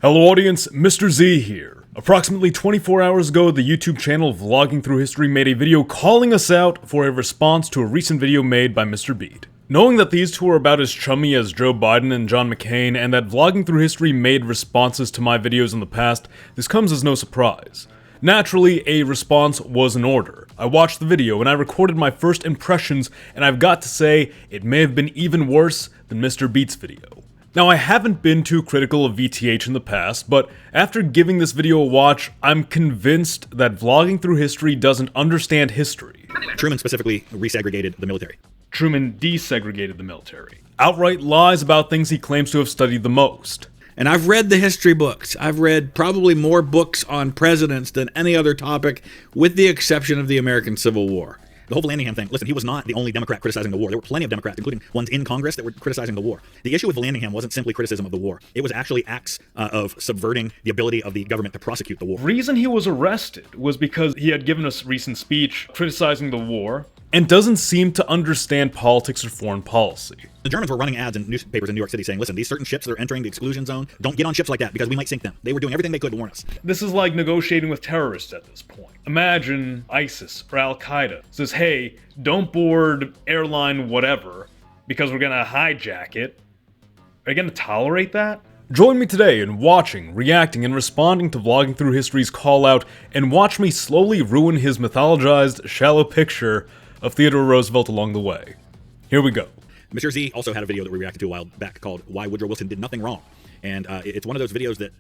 Hello audience, Mr. Z here. Approximately 24 hours ago, the YouTube channel Vlogging Through History made a video calling us out for a response to a recent video made by Mr. Beat. Knowing that these two are about as chummy as Joe Biden and John McCain, and that Vlogging Through History made responses to my videos in the past, this comes as no surprise. Naturally, a response was in order. I watched the video and I recorded my first impressions, and I've got to say, it may have been even worse than Mr. Beat's video. Now, I haven't been too critical of VTH in the past, but after giving this video a watch, I'm convinced that Vlogging Through History doesn't understand history. Truman specifically resegregated the military. Truman desegregated the military. Outright lies about things he claims to have studied the most. And I've read the history books. I've read probably more books on presidents than any other topic, with the exception of the American Civil War. The whole Vallandigham thing, listen, he was not the only Democrat criticizing the war. There were plenty of Democrats, including ones in Congress, that were criticizing the war. The issue with Vallandigham wasn't simply criticism of the war. It was actually acts of subverting the ability of the government to prosecute the war. The reason he was arrested was because he had given a recent speech criticizing the war and doesn't seem to understand politics or foreign policy. The Germans were running ads in newspapers in New York City saying, listen, these certain ships that are entering the exclusion zone, don't get on ships like that because we might sink them. They were doing everything they could to warn us. This is like negotiating with terrorists at this point. Imagine ISIS or Al-Qaeda says, hey, don't board airline whatever because we're gonna hijack it. Are you gonna tolerate that? Join me today in watching, reacting, and responding to Vlogging Through History's call out, and watch me slowly ruin his mythologized, shallow picture of Theodore Roosevelt along the way. Here we go. Mr. Z also had a video that we reacted to a while back called Why Woodrow Wilson Did Nothing Wrong. And it's one of those videos that,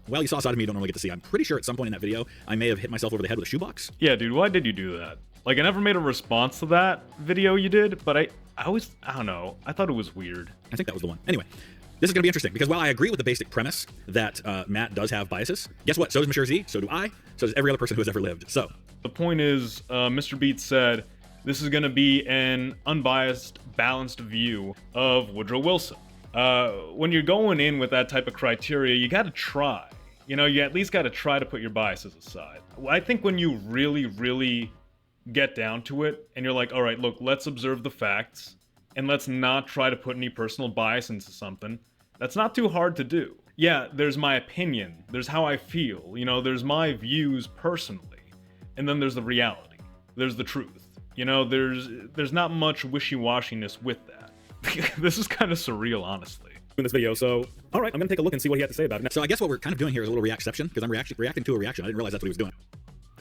well, you saw a side of me you don't normally get to see. I'm pretty sure at some point in that video, I may have hit myself over the head with a shoebox. Yeah, dude, why did you do that? Like, I never made a response to that video you did, but I don't know, I thought it was weird. I think that was the one. Anyway, this is going to be interesting, because while I agree with the basic premise that Matt does have biases, guess what? So does Monsieur Z, so do I, so does every other person who has ever lived. So the point is, Mr. Beat said, this is going to be an unbiased, balanced view of Woodrow Wilson. When you're going in with that type of criteria, you got to try. You know, you at least got to try to put your biases aside. I think when you really get down to it, and you're like, all right, look, let's observe the facts, and let's not try to put any personal bias into something, that's not too hard to do. Yeah, there's my opinion, there's how I feel, you know, there's my views personally, and then there's the reality, there's the truth. You know, there's not much wishy-washiness with that. This is kind of surreal, honestly. In this video, so all right, I'm gonna take a look and see what he had to say about it. So I guess what we're kind of doing here is a little reactception, because I'm reacting to a reaction. I didn't realize that's what he was doing.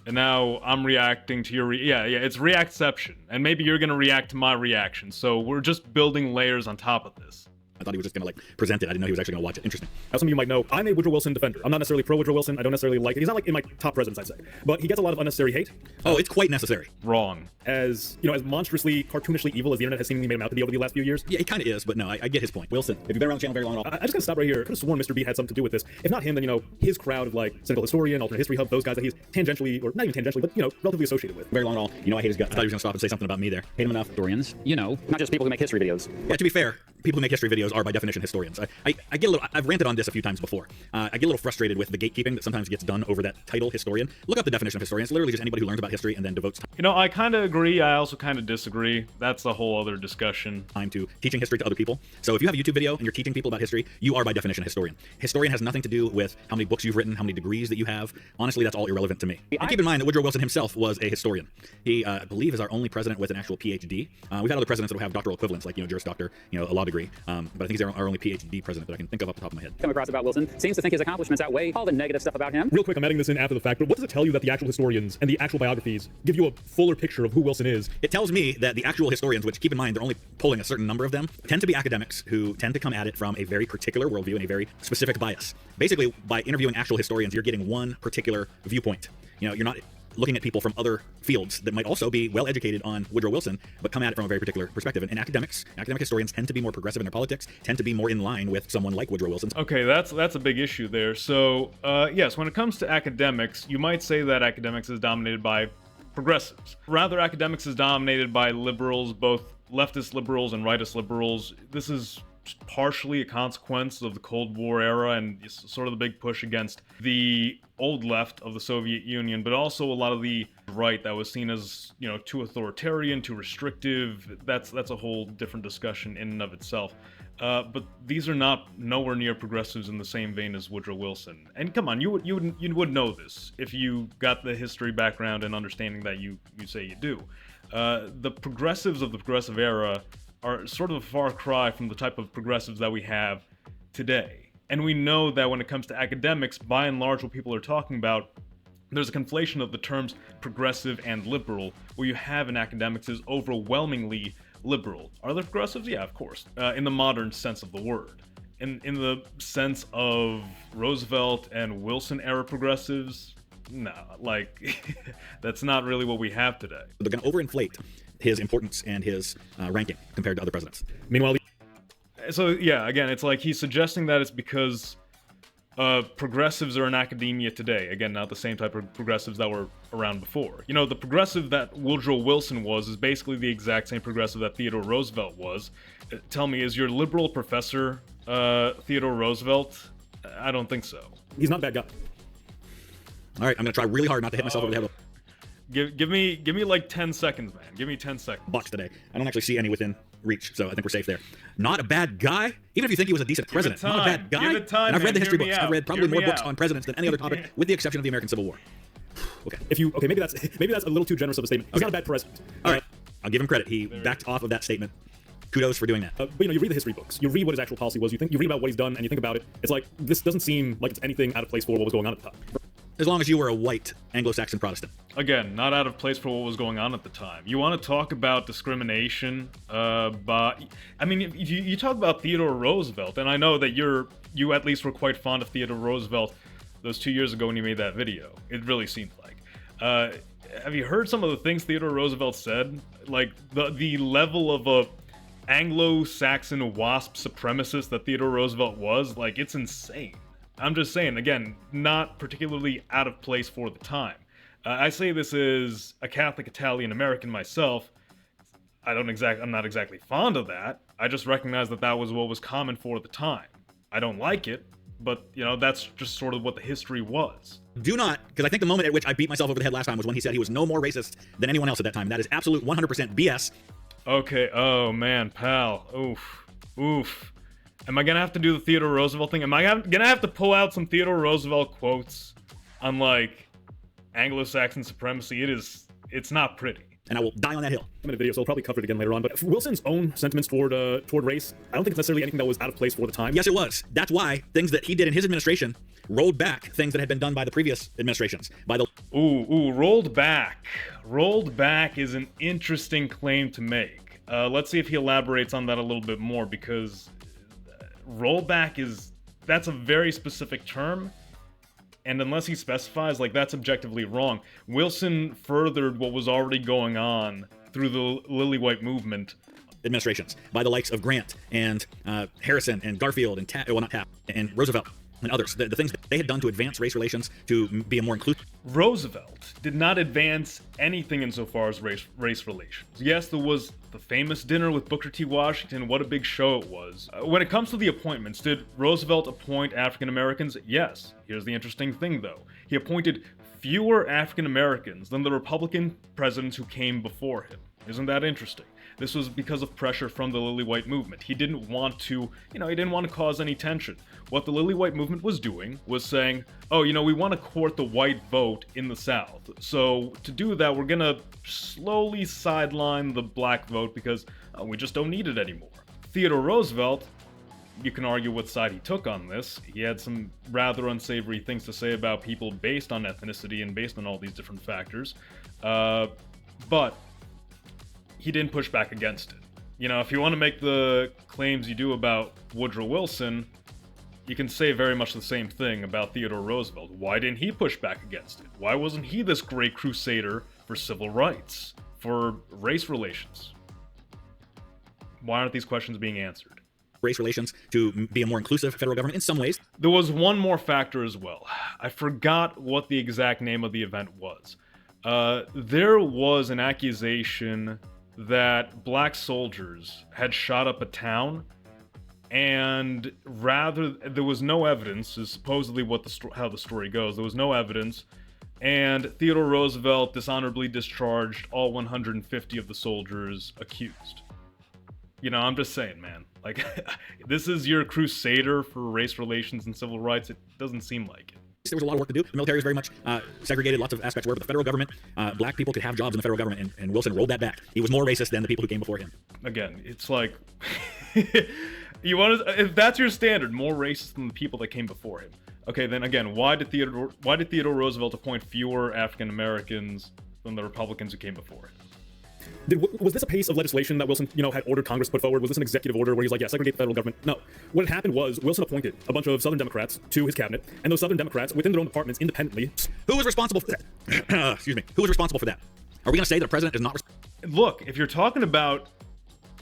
And now I'm reacting to your yeah, it's reactception, and maybe you're gonna react to my reaction. So we're just building layers on top of this. I thought he was just gonna present it. I didn't know he was actually gonna watch it. Interesting. As some of you might know, I'm a Woodrow Wilson defender. I'm not necessarily pro Woodrow Wilson. I don't necessarily like it. He's not like in my top presidents, I'd say. But he gets a lot of unnecessary hate. Oh, it's quite necessary. Wrong. As, you know, as monstrously, cartoonishly evil as the internet has seemingly made him out to be over the last few years. Yeah, he kind of is, but no, I get his point. Wilson, if you've been around the channel very long at all. I just gotta stop right here. I could have sworn Mr. Beat had something to do with this. If not him, then, you know, his crowd of, like, Cynical Historian, Alternate History Hub, those guys that he's tangentially, or not even tangentially, but, you know, relatively associated with. Very long at all. You know, I hate his guts. I thought he was gonna stop and say something about me there. Hate him enough. Historians, you know, not just people who make history videos. Yeah, to be fair, people who make history videos are by definition historians. I get a little, I've ranted on this a few times before. I get a little frustrated with the gatekeeping that sometimes gets done over that title, historian. Look up the definition of historian. It's literally just anybody who learns about history and then devotes time. You know, I kind of agree. I also kind of disagree. That's a whole other discussion. Time to teaching history to other people. So if you have a YouTube video and you're teaching people about history, you are by definition a historian. Historian has nothing to do with how many books you've written, how many degrees that you have. Honestly, that's all irrelevant to me. And keep in mind that Woodrow Wilson himself was a historian. He, I believe, is our only president with an actual PhD. We've had other presidents that will have doctoral equivalents, like, you know, Juris Doctor, you know, a law degree. But I think he's our only PhD president that I can think of off the top of my head. Come across about Wilson seems to think his accomplishments outweigh all the negative stuff about him. Real quick, I'm adding this in after the fact, but what does it tell you that the actual historians and the actual biographies give you a fuller picture of who Wilson is? It tells me that the actual historians, which keep in mind they're only polling a certain number of them, tend to be academics who tend to come at it from a very particular worldview and a very specific bias. Basically, by interviewing actual historians, you're getting one particular viewpoint. You know, you're not looking at people from other fields that might also be well educated on Woodrow Wilson, but come at it from a very particular perspective. And academic historians tend to be more progressive in their politics, tend to be more in line with someone like Woodrow Wilson. Okay, that's a big issue there. So, yes, when it comes to academics, you might say that academics is dominated by progressives. Rather, academics is dominated by liberals, both leftist liberals and rightist liberals. This is partially a consequence of the Cold War era and sort of the big push against the old left of the Soviet Union, but also a lot of the right that was seen as, you know, too authoritarian, too restrictive. That's a whole different discussion in and of itself. But these are not nowhere near progressives in the same vein as Woodrow Wilson. And come on, you would know this if you got the history background and understanding that you say you do. The progressives of the progressive era are sort of a far cry from the type of progressives that we have today. And we know that when it comes to academics, by and large, what people are talking about, there's a conflation of the terms progressive and liberal. What you have in academics is overwhelmingly liberal. Are there progressives? Yeah, of course. In the modern sense of the word. In the sense of Roosevelt and Wilson era progressives, no, like, that's not really what we have today. They're going to overinflate his importance and his ranking compared to other presidents. Meanwhile, So yeah, again, it's like he's suggesting that it's because progressives are in academia today. Again, not the same type of progressives that were around before. You know, the progressive that Woodrow Wilson was is basically the exact same progressive that Theodore Roosevelt was. Tell me, is your liberal professor Theodore Roosevelt? I don't think so. he's not that guy. All right, I'm going to try really hard not to hit myself over the head with Give me like 10 seconds, man. Give me 10 seconds. box today. I don't actually see any within reach, so I think we're safe there. Not a bad guy, even if you think he was a decent president. Not a bad guy. Give it time, and I've read the man. history Hear me books. out. I've read probably Hear more me books out. on presidents than any other topic, with the exception of the American Civil War. Okay. Maybe that's a little too generous of a statement. He's not a bad president. All right. I'll give him credit. He backed off of that statement. Kudos for doing that. But you know, you read the history books, you read what his actual policy was, you read about what he's done, and you think about it. It's like this doesn't seem like it's anything out of place for what was going on at the time. As long as you were a white Anglo-Saxon Protestant. Again, not out of place for what was going on at the time. You want to talk about discrimination, but I mean, if you talk about Theodore Roosevelt, and I know that you at least were quite fond of Theodore Roosevelt those 2 years ago when you made that video. It really seemed like. Have you heard some of the things Theodore Roosevelt said? Like the level of a Anglo-Saxon WASP supremacist that Theodore Roosevelt was, like, it's insane. I'm just saying, again, not particularly out of place for the time. I say this as a Catholic Italian American myself. I'm not exactly fond of that. I just recognize that that was what was common for the time. I don't like it, but, you know, that's just sort of what the history was. Do not, because I think the moment at which I beat myself over the head last time was when he said he was no more racist than anyone else at that time. That is absolute 100% BS. Okay, oh man, pal. Oof. Am I gonna have to do the Theodore Roosevelt thing? Am I gonna have to pull out some Theodore Roosevelt quotes on, like, Anglo-Saxon supremacy? It's not pretty. And I will die on that hill. 10-minute video, so we'll probably cover it again later on. But Wilson's own sentiments toward race, I don't think it's necessarily anything that was out of place for the time. Yes, it was. That's why things that he did in his administration rolled back things that had been done by the previous administrations. By the Rolled back. Rolled back is an interesting claim to make. Let's see if he elaborates on that a little bit more, because rollback that's a very specific term, and unless he specifies, like, that's objectively wrong. Wilson furthered what was already going on through the Lily White movement. administrations, by the likes of Grant and Harrison and Garfield and and Roosevelt and others. The things that they had done to advance race relations, to be a more inclusive. Roosevelt did not advance anything insofar as race relations. Yes, there was the famous dinner with Booker T. Washington. What a big show it was. When it comes to the appointments, did Roosevelt appoint African Americans? Yes. Here's the interesting thing, though. He appointed fewer African Americans than the Republican presidents who came before him. Isn't that interesting? This was because of pressure from the Lily White movement. He didn't want to, he didn't want to cause any tension. What the Lily White movement was doing was saying, oh, we want to court the white vote in the South. So to do that, we're gonna slowly sideline the black vote because we just don't need it anymore. Theodore Roosevelt, you can argue what side he took on this. He had some rather unsavory things to say about people based on ethnicity and based on all these different factors. But he didn't push back against it. If you want to make the claims you do about Woodrow Wilson, you can say very much the same thing about Theodore Roosevelt. Why didn't he push back against it? Why wasn't he this great crusader for civil rights, for race relations? Why aren't these questions being answered? Race relations, to be a more inclusive federal government in some ways. There was one more factor as well. I forgot what the exact name of the event was. There was an accusation that black soldiers had shot up a town, and there was no evidence, is supposedly how the story goes. There was no evidence, and Theodore Roosevelt dishonorably discharged all 150 of the soldiers accused. I'm just saying, man. Like, this is your crusader for race relations and civil rights? It doesn't seem like it. There was a lot of work to do. The military was very much segregated. Lots of aspects were, but the federal government, black people could have jobs in the federal government, and Wilson rolled that back. He was more racist than the people who came before him. Again, it's like, you want to, if that's your standard, more racist than the people that came before him. Okay, then again, why did Theodore Roosevelt appoint fewer African Americans than the Republicans who came before him? Was this a piece of legislation that Wilson, had ordered Congress to put forward? Was this an executive order where he's like, yeah, segregate the federal government? No. What had happened was Wilson appointed a bunch of Southern Democrats to his cabinet, and those Southern Democrats, within their own departments, independently. Who was responsible for that? Excuse me. Who was responsible for that? Are we going to say that the president is not responsible? Look, if you're talking about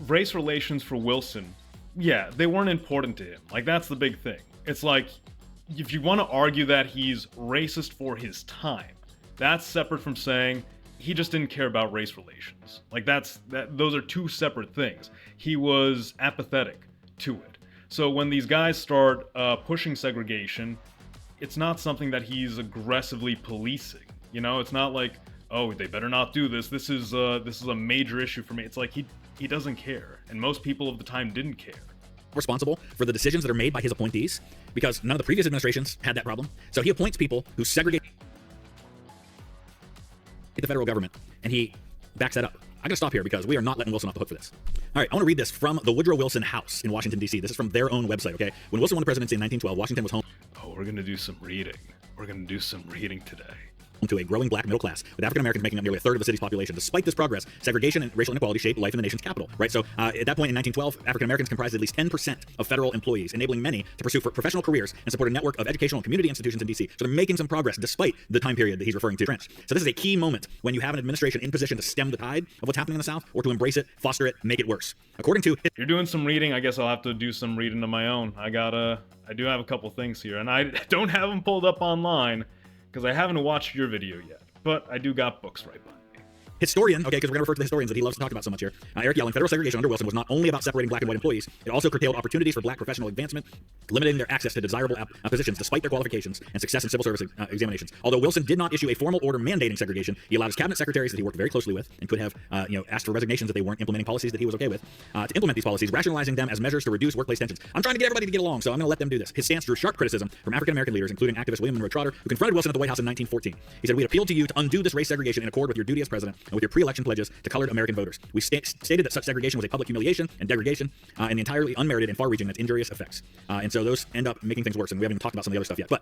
race relations for Wilson, yeah, they weren't important to him. Like, that's the big thing. It's like, if you want to argue that he's racist for his time, that's separate from saying he just didn't care about race relations. Like, those are two separate things. He was apathetic to it. So when these guys start pushing segregation, it's not something that he's aggressively policing. It's not like, oh, they better not do this. This is a major issue for me. It's like he doesn't care, and most people of the time didn't care. Responsible for the decisions that are made by his appointees, because none of the previous administrations had that problem. So he appoints people who segregate the federal government, and he backs that up. I gotta stop here because we are not letting Wilson off the hook for this. All right, I want to read this from the Woodrow Wilson house in Washington, D.C. This is from their own website, okay? When Wilson won the presidency in 1912, Washington was home. Oh, we're gonna do some reading. We're gonna do some reading today. To a growing black middle class, with African Americans making up nearly a third of the city's population. Despite this progress, segregation and racial inequality shaped life in the nation's capital, right? So at that point in 1912, African Americans comprised at least 10% of federal employees, enabling many to pursue professional careers and support a network of educational and community institutions in D.C. So they're making some progress despite the time period that he's referring to. So this is a key moment when you have an administration in position to stem the tide of what's happening in the South, or to embrace it, foster it, make it worse. According to... You're doing some reading. I guess I'll have to do some reading of my own. I do have a couple things here, and I don't have them pulled up online because I haven't watched your video yet. But I do got books right by me. Historian, okay, because we're going to refer to the historians that he loves to talk about so much here. Eric Yellen, federal segregation under Wilson was not only about separating black and white employees, it also curtailed opportunities for black professional advancement, limiting their access to desirable positions despite their qualifications and success in civil service examinations. Although Wilson did not issue a formal order mandating segregation, he allowed his cabinet secretaries that he worked very closely with and could have asked for resignations if they weren't implementing policies that he was okay with, to implement these policies, rationalizing them as measures to reduce workplace tensions. I'm trying to get everybody to get along, so I'm going to let them do this. His stance drew sharp criticism from African American leaders, including activist William Monroe Trotter, who confronted Wilson at the White House in 1914. He said, "We appealed to you to undo this race segregation in accord with your duty as president and with your pre-election pledges to colored American voters. We stated that such segregation was a public humiliation and degradation, and entirely unmerited and far-reaching in its injurious effects." And so those end up making things worse, and we haven't even talked about some of the other stuff yet. But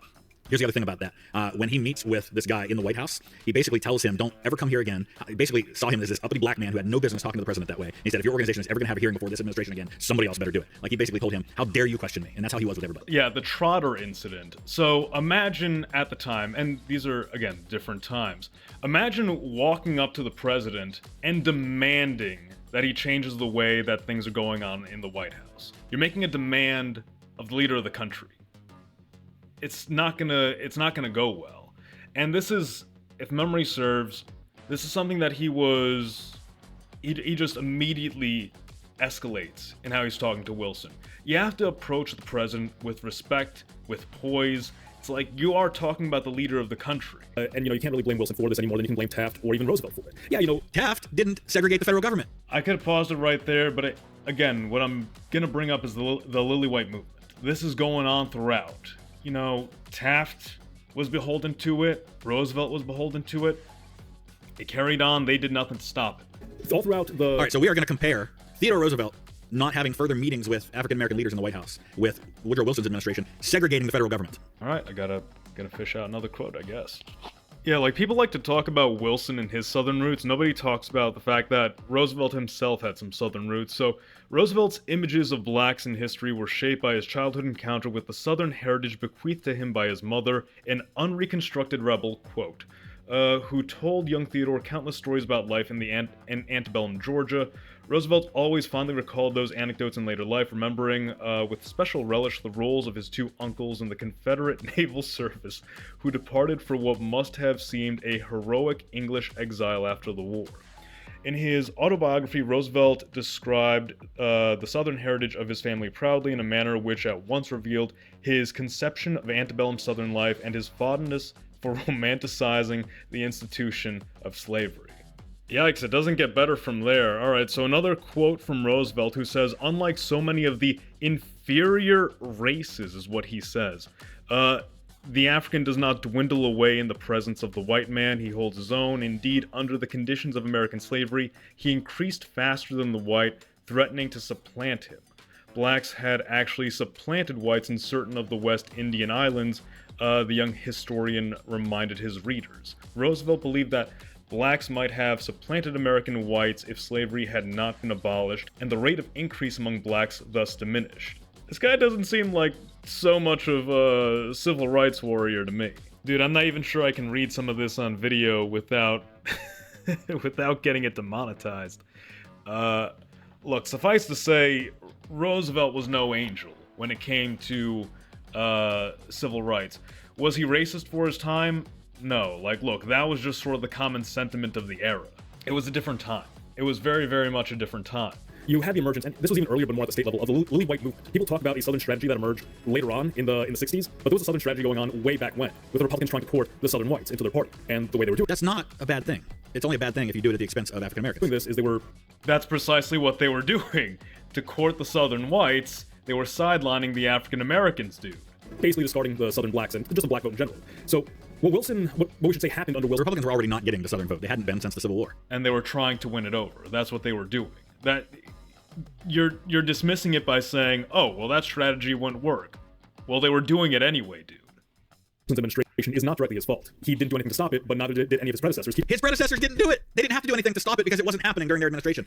here's the other thing about that. When he meets with this guy in the White House, he basically tells him, don't ever come here again. He basically saw him as this uppity black man who had no business talking to the president that way. And he said, if your organization is ever going to have a hearing before this administration again, somebody else better do it. Like, he basically told him, how dare you question me? And that's how he was with everybody. Yeah, the Trotter incident. So imagine at the time, and these are, again, different times. Imagine walking up to the president and demanding that he changes the way that things are going on in the White House. You're making a demand of the leader of the country. It's not gonna go well. And this is, if memory serves, this is something that he just immediately escalates in how he's talking to Wilson. You have to approach the president with respect, with poise. It's like you are talking about the leader of the country. And you can't really blame Wilson for this any more than you can blame Taft or even Roosevelt for it. Yeah, Taft didn't segregate the federal government. I could have paused it right there, but again, what I'm gonna bring up is the Lily White movement. This is going on throughout. Taft was beholden to it. Roosevelt was beholden to it. It carried on. They did nothing to stop it. It's all throughout the... All right, so we are going to compare Theodore Roosevelt not having further meetings with African-American leaders in the White House with Woodrow Wilson's administration segregating the federal government. All right, I gotta fish out another quote, I guess. Yeah, like, people like to talk about Wilson and his Southern roots. Nobody talks about the fact that Roosevelt himself had some Southern roots. So Roosevelt's images of blacks in history were shaped by his childhood encounter with the Southern heritage bequeathed to him by his mother, an unreconstructed rebel, quote, who told young Theodore countless stories about life in antebellum Georgia. Roosevelt always fondly recalled those anecdotes in later life, remembering with special relish the roles of his two uncles in the Confederate Naval Service, who departed for what must have seemed a heroic English exile after the war. In his autobiography, Roosevelt described the Southern heritage of his family proudly in a manner which at once revealed his conception of antebellum Southern life and his fondness for romanticizing the institution of slavery. Yikes, it doesn't get better from there. Alright, so another quote from Roosevelt, who says, unlike so many of the inferior races, is what he says, the African does not dwindle away in the presence of the white man. He holds his own. Indeed, under the conditions of American slavery, he increased faster than the white, threatening to supplant him. Blacks had actually supplanted whites in certain of the West Indian islands, the young historian reminded his readers. Roosevelt believed that blacks might have supplanted American whites if slavery had not been abolished, and the rate of increase among blacks thus diminished. This guy doesn't seem like so much of a civil rights warrior to me. Dude, I'm not even sure I can read some of this on video without without getting it demonetized. Look, suffice to say, Roosevelt was no angel when it came to civil rights. Was he racist for his time? No. Like, look, that was just sort of the common sentiment of the era. It was a different time. It was very, very much a different time. You had the emergence, and this was even earlier, but more at the state level, of the lily white movement. People talk about a Southern strategy that emerged later on in the 60s, but there was a Southern strategy going on way back when, with the Republicans trying to court the Southern whites into their party, and the way they were doing it. That's not a bad thing. It's only a bad thing if you do it at the expense of African Americans. Doing this is they were... That's precisely what they were doing. To court the Southern whites, they were sidelining the African Americans, dude. Basically discarding the Southern blacks and just the black vote in general. So, what we should say happened under The Wilson... Republicans were already not getting the Southern vote. They hadn't been since the Civil War. And they were trying to win it over. That's what they were doing. That... You're dismissing it by saying, oh, well, that strategy wouldn't work. Well, they were doing it anyway, dude. Wilson's administration is not directly his fault. He didn't do anything to stop it, but neither did any of his predecessors. His predecessors didn't do it. They didn't have to do anything to stop it because it wasn't happening during their administration.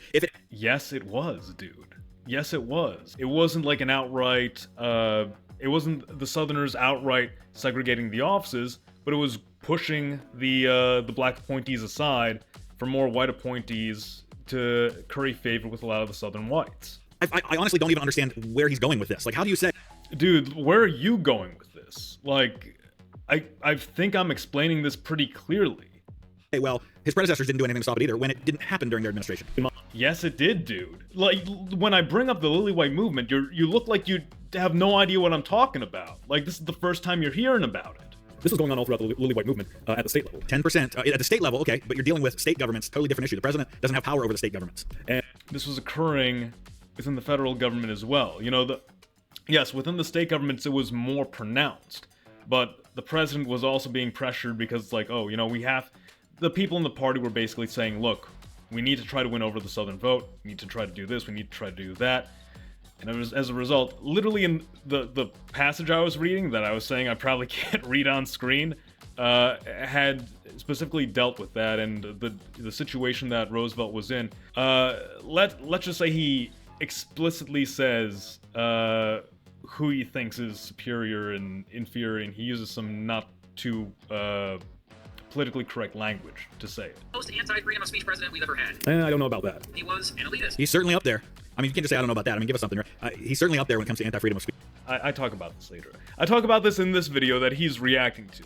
Yes, it was, dude. Yes, it was. It wasn't like an outright, it wasn't the Southerners outright segregating the offices, but it was pushing the black appointees aside for more white appointees to curry favor with a lot of the Southern whites. I honestly don't even understand where he's going with this. Like, how do you say... Dude, where are you going with this? Like, I think I'm explaining this pretty clearly. Hey, well, his predecessors didn't do anything to stop it either when it didn't happen during their administration. Yes, it did, dude. Like, when I bring up the Lily White movement, you look like you have no idea what I'm talking about. Like, this is the first time you're hearing about it. This was going on all throughout the Lily White movement at the state level. 10%. At the state level, okay, but you're dealing with state governments, totally different issue. The president doesn't have power over the state governments. And this was occurring within the federal government as well. You know, yes, within the state governments it was more pronounced, but the president was also being pressured because it's like, oh, you know, the people in the party were basically saying, look, we need to try to win over the Southern vote, we need to try to do this, we need to try to do that. And it was, as a result, literally in the passage I was reading that I was saying I probably can't read on screen, had specifically dealt with that and the situation that Roosevelt was in. Let's just say he explicitly says who he thinks is superior and inferior, and he uses some not too politically correct language to say it. Most anti-freedom of speech president we've ever had. I don't know about that. He was an elitist. He's certainly up there. I mean, you can't just say, I don't know about that. I mean, give us something. He's certainly up there when it comes to anti-freedom of speech. I talk about this later. I talk about this in this video that he's reacting to.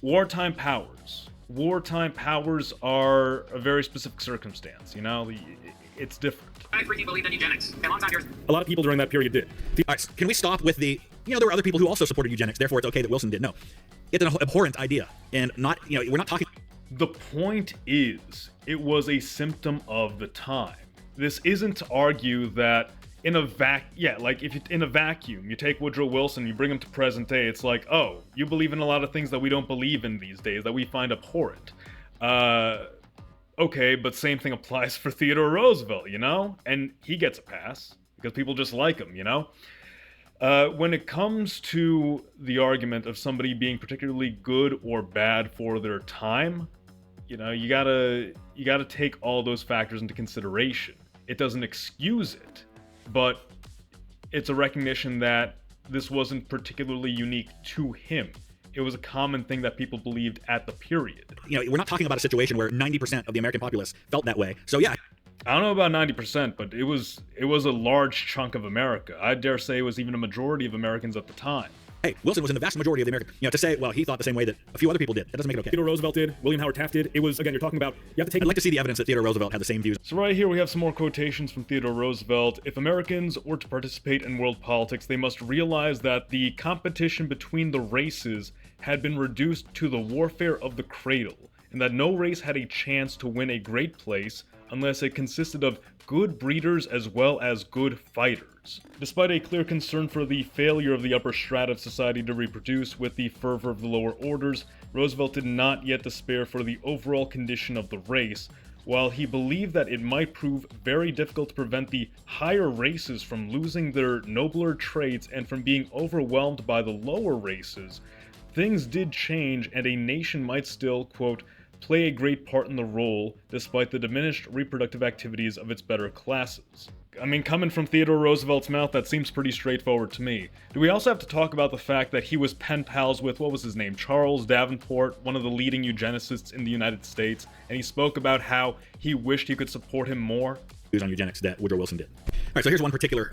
Wartime powers. Wartime powers are a very specific circumstance, you know? It's different. I freaking believed in eugenics. And a long time years. A lot of people during that period did. All right, can we stop with the, you know, there were other people who also supported eugenics, therefore it's okay that Wilson did. No. It's an abhorrent idea. And not, you know, we're not talking... The point is, it was a symptom of the time. This isn't to argue that in a in a vacuum, you take Woodrow Wilson, you bring him to present day, it's like, oh, you believe in a lot of things that we don't believe in these days, that we find abhorrent. Okay, but same thing applies for Theodore Roosevelt, you know? And he gets a pass, because people just like him, you know? When it comes to the argument of somebody being particularly good or bad for their time, you know, you gotta take all those factors into consideration. It doesn't excuse it, but it's a recognition that this wasn't particularly unique to him. It was a common thing that people believed at the period. You know, we're not talking about a situation where 90% of the American populace felt that way. So yeah. I don't know about 90%, but it was a large chunk of America. I dare say it was even a majority of Americans at the time. Hey, Wilson was in the vast majority of the American, you know, to say, well, he thought the same way that a few other people did, that doesn't make it okay. Theodore Roosevelt did, William Howard Taft did. It was, again, you're talking about, you have to take... I'd like to see the evidence that Theodore Roosevelt had the same views. So right here we have some more quotations from Theodore Roosevelt. If Americans were to participate in world politics, they must realize that the competition between the races had been reduced to the warfare of the cradle, and that no race had a chance to win a great place unless it consisted of good breeders as well as good fighters. Despite a clear concern for the failure of the upper strata of society to reproduce with the fervor of the lower orders, Roosevelt did not yet despair for the overall condition of the race, while he believed that it might prove very difficult to prevent the higher races from losing their nobler traits and from being overwhelmed by the lower races. Things did change, and a nation might still, quote, play a great part in the role despite the diminished reproductive activities of its better classes. I mean, coming from Theodore Roosevelt's mouth, that seems pretty straightforward to me. Do we also have to talk about the fact that he was pen pals with, what was his name, Charles Davenport, one of the leading eugenicists in the United States, and he spoke about how he wished he could support him more? On eugenics that Woodrow Wilson did. All right, so here's one particular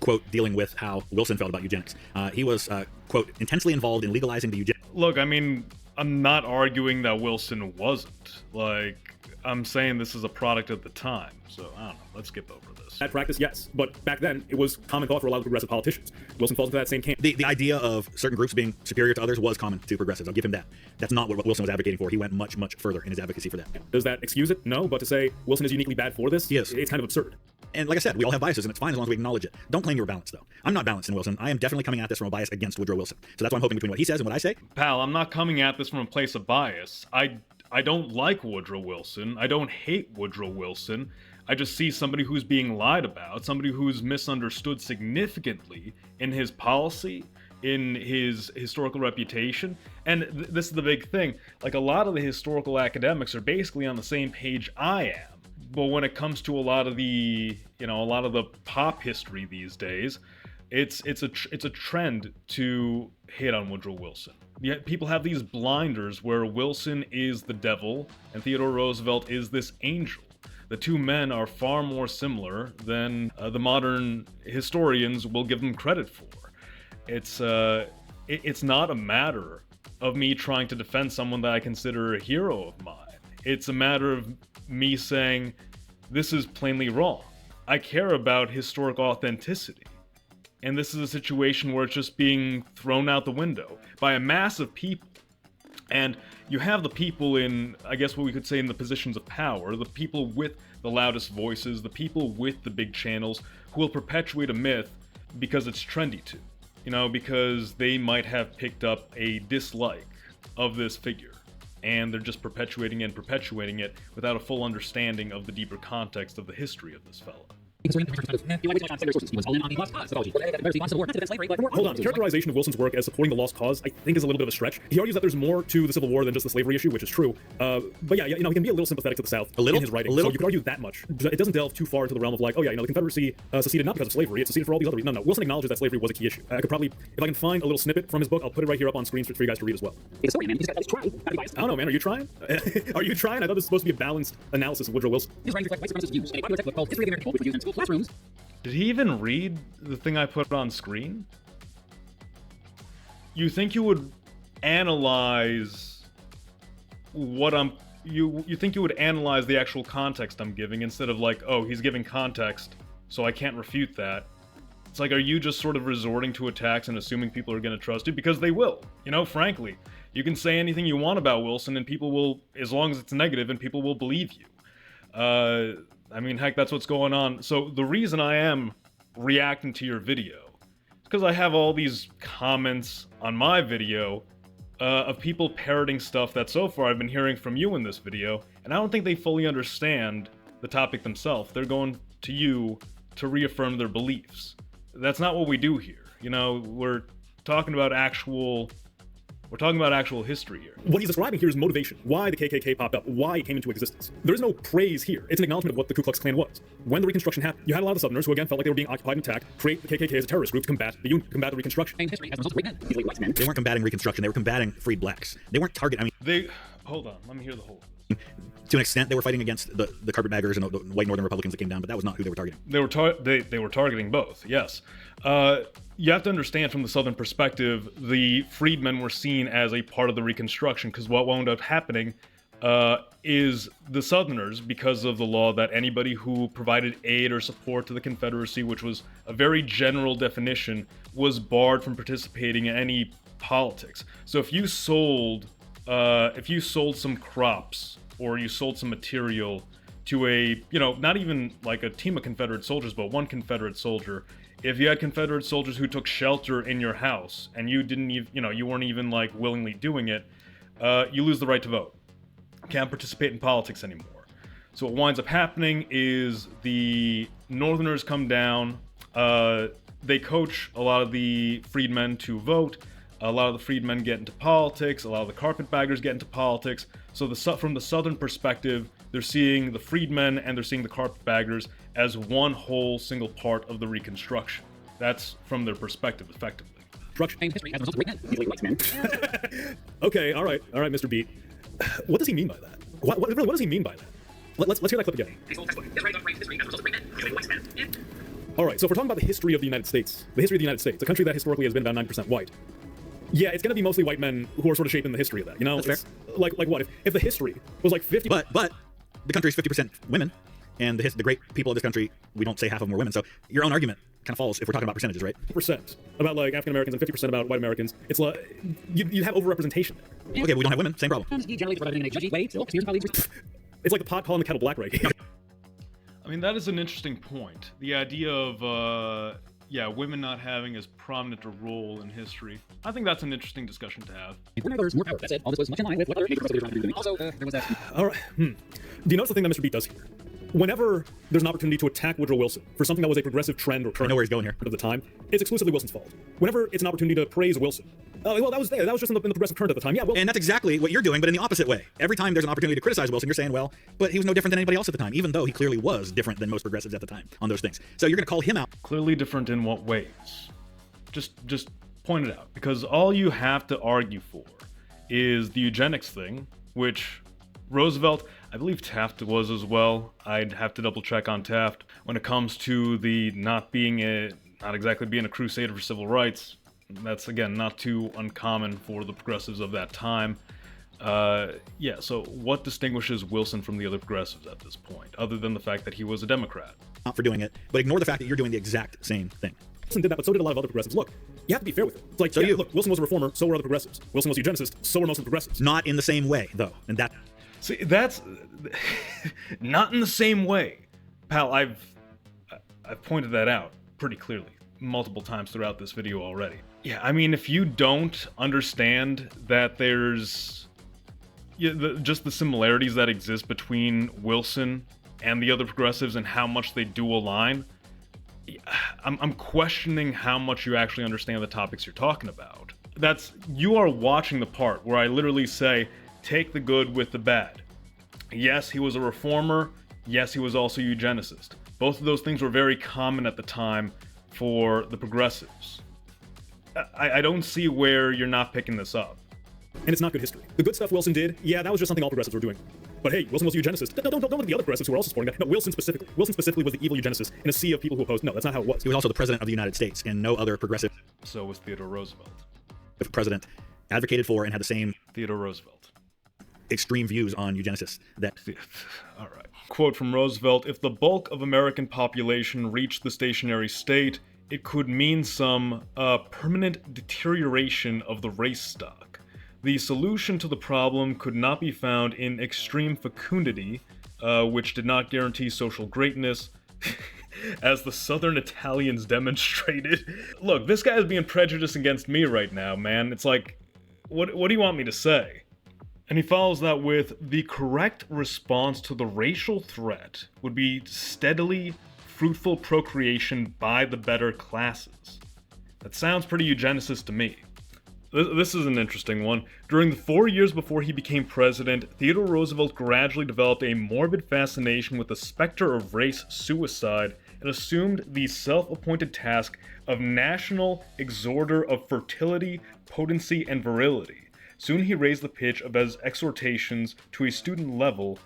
quote dealing with how Wilson felt about eugenics. He was, quote, intensely involved in legalizing the eugenics. Look, I mean, I'm not arguing that Wilson wasn't. Like, I'm saying this is a product of the time, so I don't know, let's skip over this. That practice, yes, but back then it was common thought for a lot of progressive politicians. Wilson falls into that same camp. The idea of certain groups being superior to others was common to progressives. I'll give him that. That's not what Wilson was advocating for. He went much, much further in his advocacy for that. Does that excuse it? No, but to say Wilson is uniquely bad for this, yes, it's kind of absurd. And like I said, we all have biases, and it's fine as long as we acknowledge it. Don't claim you're balanced, though. I'm not balanced in Wilson. I am definitely coming at this from a bias against Woodrow Wilson. So that's why I'm hoping between what he says and what I say. Pal, I'm not coming at this from a place of bias. I don't like Woodrow Wilson. I don't hate Woodrow Wilson. I just see somebody who's being lied about, somebody who's misunderstood significantly in his policy, in his historical reputation. And this is the big thing. Like, a lot of the historical academics are basically on the same page I am. But when it comes to a lot of the pop history these days, it's a trend to hate on Woodrow Wilson. Yet people have these blinders where Wilson is the devil and Theodore Roosevelt is this angel. The two men are far more similar than the modern historians will give them credit for. It's not a matter of me trying to defend someone that I consider a hero of mine. It's a matter of me saying, this is plainly wrong. I care about historic authenticity. And this is a situation where it's just being thrown out the window by a mass of people. And you have the people in, I guess what we could say, in the positions of power, the people with the loudest voices, the people with the big channels, who will perpetuate a myth because it's trendy to. You know, because they might have picked up a dislike of this figure. And they're just perpetuating it without a full understanding of the deeper context of the history of this fellow. Hold on, the characterization of Wilson's work as supporting the lost cause, I think, is a little bit of a stretch. He argues that there's more to the Civil War than just the slavery issue, which is true. But yeah, you know, he can be a little sympathetic to the South in his writing. So you could argue that much. It doesn't delve too far into the realm of like, oh yeah, you know, the Confederacy seceded not because of slavery, it seceded for all these other reasons. No, Wilson acknowledges that slavery was a key issue. I could probably, if I can find a little snippet from his book, I'll put it right here up on screen for you guys to read as well. He's a story, man. He's got try. I don't know, man. Are you trying? Are you trying? I thought this was supposed to be a balanced analysis of Woodrow Wilson. His writings reflect white supremacist views. A popular textbook called History of the American People, which was used in school classrooms. Did he even read the thing I put on screen? You think you would analyze what you think you would analyze the actual context I'm giving instead of like, oh, he's giving context, so I can't refute that. It's like, are you just sort of resorting to attacks and assuming people are going to trust you? Because they will. You know, frankly, you can say anything you want about Wilson and people will, as long as it's negative, and people will believe you. I mean, heck, that's what's going on. So the reason I am reacting to your video is because I have all these comments on my video of people parroting stuff that so far I've been hearing from you in this video, and I don't think they fully understand the topic themselves. They're going to you to reaffirm their beliefs. That's not what we do here. You know, we're talking about actual history here. What he's describing here is motivation. Why the KKK popped up. Why it came into existence. There is no praise here. It's an acknowledgement of what the Ku Klux Klan was. When the Reconstruction happened, you had a lot of the Southerners who again felt like they were being occupied and attacked, create the KKK as a terrorist group to combat the Union, combat the Reconstruction. History has resulted in great men. They weren't combating Reconstruction. They were combating freed blacks. They weren't targeting. Hold on. Let me hear the whole. To an extent, they were fighting against the carpetbaggers and the white Northern Republicans that came down, but that was not who they were targeting. They were targeting both. Yes. You have to understand from the Southern perspective, the freedmen were seen as a part of the Reconstruction, because what wound up happening is the Southerners, because of the law that anybody who provided aid or support to the Confederacy, which was a very general definition, was barred from participating in any politics. So if you sold if you sold some crops or you sold some material to a, not even like a team of Confederate soldiers, but one Confederate soldier, if you had Confederate soldiers who took shelter in your house and you didn't even, you weren't even like willingly doing it, you lose the right to vote. Can't participate in politics anymore. So what winds up happening is the Northerners come down, they coach a lot of the freedmen to vote, a lot of the freedmen get into politics, a lot of the carpetbaggers get into politics. So from the Southern perspective, they're seeing the freedmen and they're seeing the carpetbaggers as one whole single part of the Reconstruction. That's from their perspective, effectively. Okay, all right, Mr. Beat. What does he mean by that? What does he mean by that? Let's hear that clip again. All right, so if we're talking about the history of the United States, a country that historically has been about 9% white, yeah, it's going to be mostly white men who are sort of shaping the history of that. That's fair. Like what? If the history was like 50, but the country is 50% women, and the great people of this country, we don't say half of them were women. So your own argument kind of falls if we're talking about percentages, right? percent about like African Americans and 50% about white Americans. It's like you have overrepresentation there. Okay, we don't have women. Same problem. It's like the pot calling the kettle black right here. I mean, that is an interesting point. The idea of, women not having as prominent a role in history. I think that's an interesting discussion to have. That's it. All this was much in line with what other major presidents were doing. Also, there was that. All right. Do you notice the thing that Mr. Beat does here? Whenever there's an opportunity to attack Woodrow Wilson for something that was a progressive trend or current, I know where he's going here. Of the time, it's exclusively Wilson's fault. Whenever it's an opportunity to praise Wilson, well, that was there. That was just in the progressive current at the time. Yeah, well, and that's exactly what you're doing, but in the opposite way. Every time there's an opportunity to criticize Wilson, you're saying, well, but he was no different than anybody else at the time, even though he clearly was different than most progressives at the time on those things. So you're going to call him out. Clearly different in what ways? Just point it out, because all you have to argue for is the eugenics thing, which Roosevelt, I believe Taft was as well. I'd have to double check on Taft. When it comes to the not exactly being a crusader for civil rights, that's again not too uncommon for the progressives of that time. So what distinguishes Wilson from the other progressives at this point, other than the fact that he was a Democrat? Not for doing it, but ignore the fact that you're doing the exact same thing. Wilson did that, but so did a lot of other progressives. Look, you have to be fair with it. It's like, look, Wilson was a reformer, so were other progressives. Wilson was a eugenicist, so were most of the progressives. Not in the same way, though, and that... See, that's not in the same way, pal. I've pointed that out pretty clearly multiple times throughout this video already. Yeah, I mean, if you don't understand that there's just the similarities that exist between Wilson and the other progressives and how much they do align, I'm questioning how much you actually understand the topics you're talking about. You are watching the part where I literally say, take the good with the bad. Yes, he was a reformer. Yes, he was also a eugenicist. Both of those things were very common at the time for the progressives. I don't see where you're not picking this up. And it's not good history. The good stuff Wilson did, yeah, that was just something all progressives were doing. But hey, Wilson was a eugenicist. Don't look at the other progressives who were also supporting that. No, Wilson specifically. Wilson specifically was the evil eugenicist in a sea of people who opposed. No, that's not how it was. He was also the president of the United States, and no other progressive... So was Theodore Roosevelt. ...president advocated for and had the same... Theodore Roosevelt. ...extreme views on eugenicists that... All right. Quote from Roosevelt, "If the bulk of American population reached the stationary state, it could mean some permanent deterioration of the race stock. The solution to the problem could not be found in extreme fecundity, which did not guarantee social greatness, as the Southern Italians demonstrated." Look, this guy is being prejudiced against me right now, man. It's like, what do you want me to say? And he follows that with, "The correct response to the racial threat would be steadily fruitful procreation by the better classes." That sounds pretty eugenicist to me. This is an interesting one. "During the 4 years before he became president, Theodore Roosevelt gradually developed a morbid fascination with the specter of race suicide and assumed the self-appointed task of national exhorter of fertility, potency, and virility. Soon he raised the pitch of his exhortations to a strident level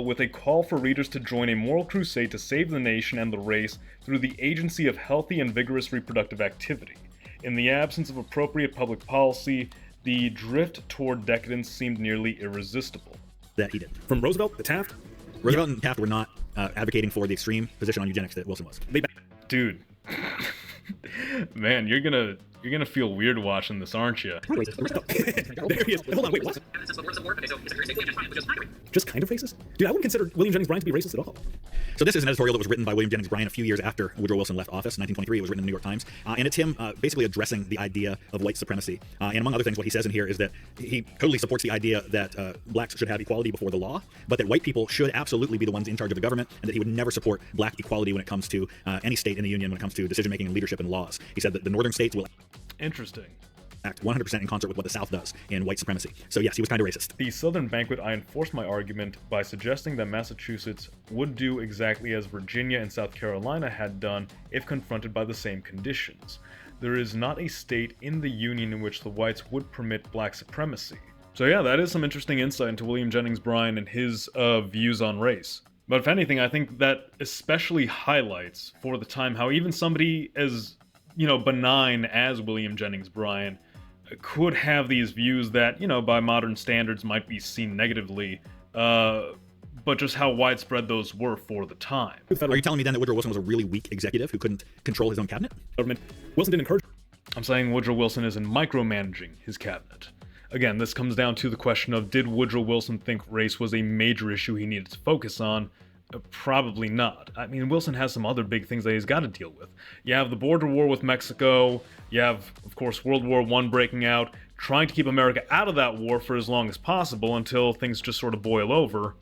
with a call for readers to join a moral crusade to save the nation and the race through the agency of healthy and vigorous reproductive activity. In the absence of appropriate public policy, the drift toward decadence seemed nearly irresistible." That he did. From Roosevelt to Taft? Roosevelt and Taft were not advocating for the extreme position on eugenics that Wilson was. Dude. Man, you're gonna You're gonna feel weird watching this, aren't you? There he is. Hold on, wait, what? Evidence of the wars of war. Okay, so is it racist? Which is kind of Just kind of racist? Dude, I wouldn't consider William Jennings Bryan to be racist at all. So this is an editorial that was written by William Jennings Bryan a few years after Woodrow Wilson left office, 1923. It was written in the New York Times, and it's him basically addressing the idea of white supremacy. And among other things, what he says in here is that he totally supports the idea that blacks should have equality before the law, but that white people should absolutely be the ones in charge of the government, and that he would never support black equality when it comes to any state in the Union when it comes to decision-making and leadership and laws. He said that the northern states will Interesting. act 100% in concert with what the South does in white supremacy. So yes, he was kind of racist. The Southern Banquet, I enforced my argument by suggesting that Massachusetts would do exactly as Virginia and South Carolina had done if confronted by the same conditions. There is not a state in the Union in which the whites would permit black supremacy. So yeah, that is some interesting insight into William Jennings Bryan and his views on race. But if anything, I think that especially highlights for the time how even somebody as, benign as William Jennings Bryan could have these views that, by modern standards might be seen negatively, but just how widespread those were for the time. Are you telling me then that Woodrow Wilson was a really weak executive who couldn't control his own cabinet? Government. Wilson didn't encourage. I'm saying Woodrow Wilson isn't micromanaging his cabinet. Again, this comes down to the question of, did Woodrow Wilson think race was a major issue he needed to focus on? Probably not. I mean, Wilson has some other big things that he's got to deal with. You have the border war with Mexico, you have, of course, World War I breaking out, trying to keep America out of that war for as long as possible until things just sort of boil over.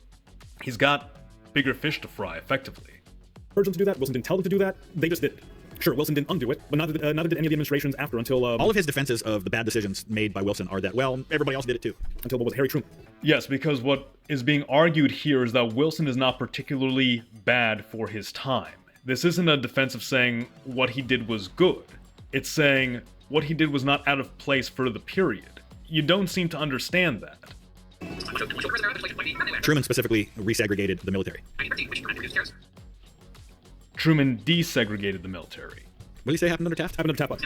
He's got bigger fish to fry, effectively. Urged them to do that. Wilson didn't tell them to do that. They just did. Sure, Wilson didn't undo it, but neither did any of the administrations after until... All of his defenses of the bad decisions made by Wilson are that, well, everybody else did it too. Until what was Harry Truman. Yes, because what is being argued here is that Wilson is not particularly bad for his time. This isn't a defense of saying what he did was good. It's saying what he did was not out of place for the period. You don't seem to understand that. Truman specifically resegregated the military. Truman desegregated the military. What did you say happened under Taft? Happened under Taft,